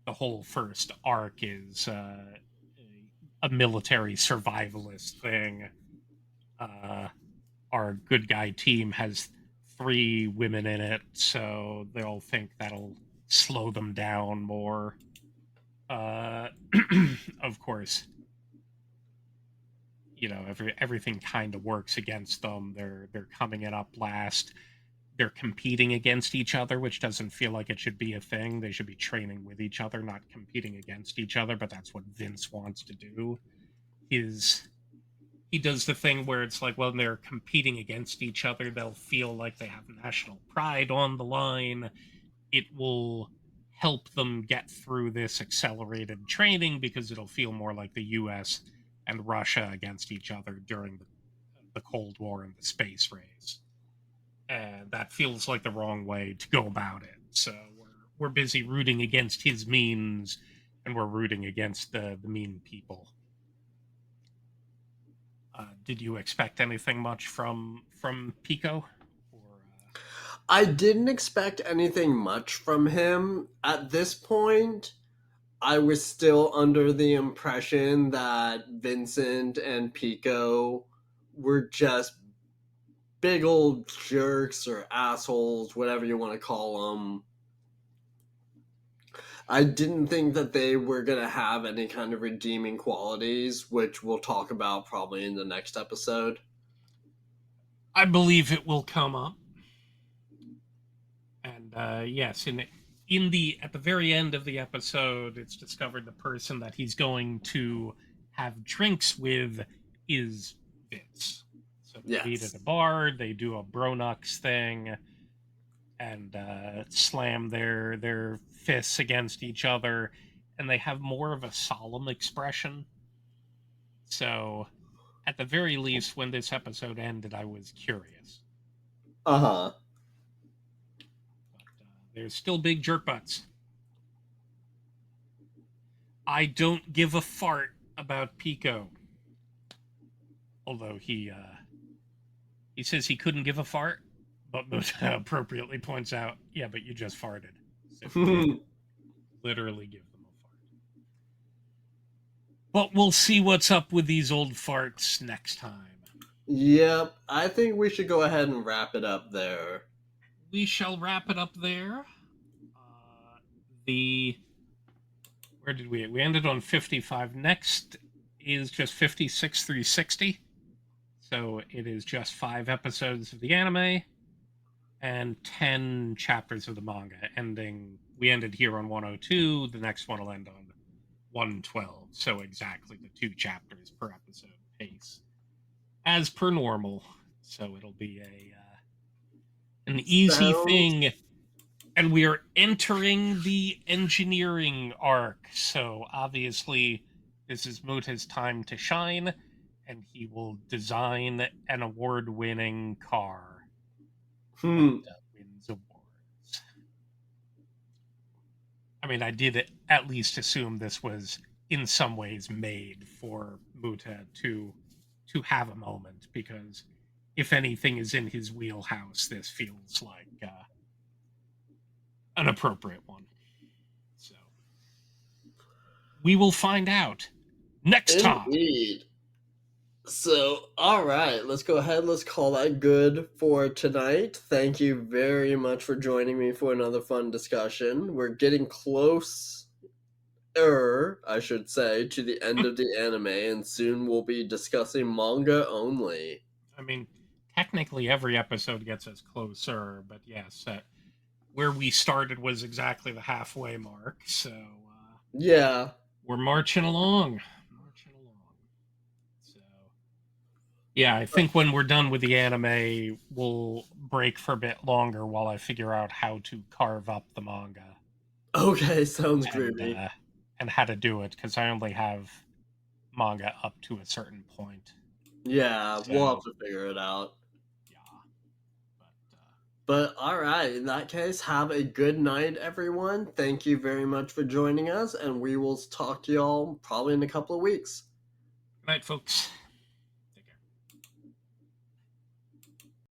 the whole first arc is a military survivalist thing. Uh, our good guy team has 3 women in it, so they'll think that'll slow them down more. Uh, of course, everything kind of works against them. They're coming in up last. They're competing against each other, which doesn't feel like it should be a thing. They should be training with each other, not competing against each other. But that's what Vince wants to do. Is he does the thing where it's like, when they're competing against each other, they'll feel like they have national pride on the line. It will help them get through this accelerated training because it'll feel more like the US and Russia against each other during the Cold War and the space race. And that feels like the wrong way to go about it. So we're busy rooting against his means, and we're rooting against the mean people. Did you expect anything much from Pico? Or I didn't expect anything much from him. At this point, I was still under the impression that Vincent and Pico were just big old jerks or assholes, whatever you want to call them. I didn't think that they were going to have any kind of redeeming qualities, which we'll talk about probably in the next episode. I believe it will come up. And yes, in the at the very end of the episode, it's discovered the person that he's going to have drinks with is Vince. So they meet at Yes. a bar, they do a Bronux thing, and slam their fists against each other, and they have more of a solemn expression. So, at the very least, when this episode ended, I was curious. Uh huh. But there's still big jerk butts. I don't give a fart about Pico. Although he says he couldn't give a fart, but Muta appropriately points out, yeah, but you just farted. So literally give them a fart. But we'll see what's up with these old farts next time. Yep, I think we should go ahead and wrap it up there. We shall wrap it up there. The Where did we ended on 55. Next is just 56 through 60. So it is just 5 episodes of the anime and 10 chapters of the manga. We ended here on 102. The next one will end on 112. So exactly the 2 chapters per episode pace, as per normal. So it'll be an easy Sounds thing. And we are entering the engineering arc. So obviously, this is Muta's time to shine, and he will design an award-winning car that wins awards. I mean, I did at least assume this was in some ways made for Muta to have a moment, because if anything is in his wheelhouse, this feels like an appropriate one. So we will find out next time. indeed. So, all right, let's go ahead. Let's call that good for tonight. Thank you very much for joining me for another fun discussion. We're getting close, I should say, to the end of the anime, and soon we'll be discussing manga only. I mean, technically every episode gets us closer, but yes, where we started was exactly the halfway mark. So Yeah. we're marching along. Marching along. Yeah, I think when we're done with the anime, we'll break for a bit longer while I figure out how to carve up the manga Okay, sounds and groovy. how to do it because I only have manga up to a certain point. Yeah, we'll have So to figure it out. yeah, but But all right, in that case, have a good night, everyone. Thank you very much for joining us, and we will talk to y'all probably in a couple of weeks. good night, folks.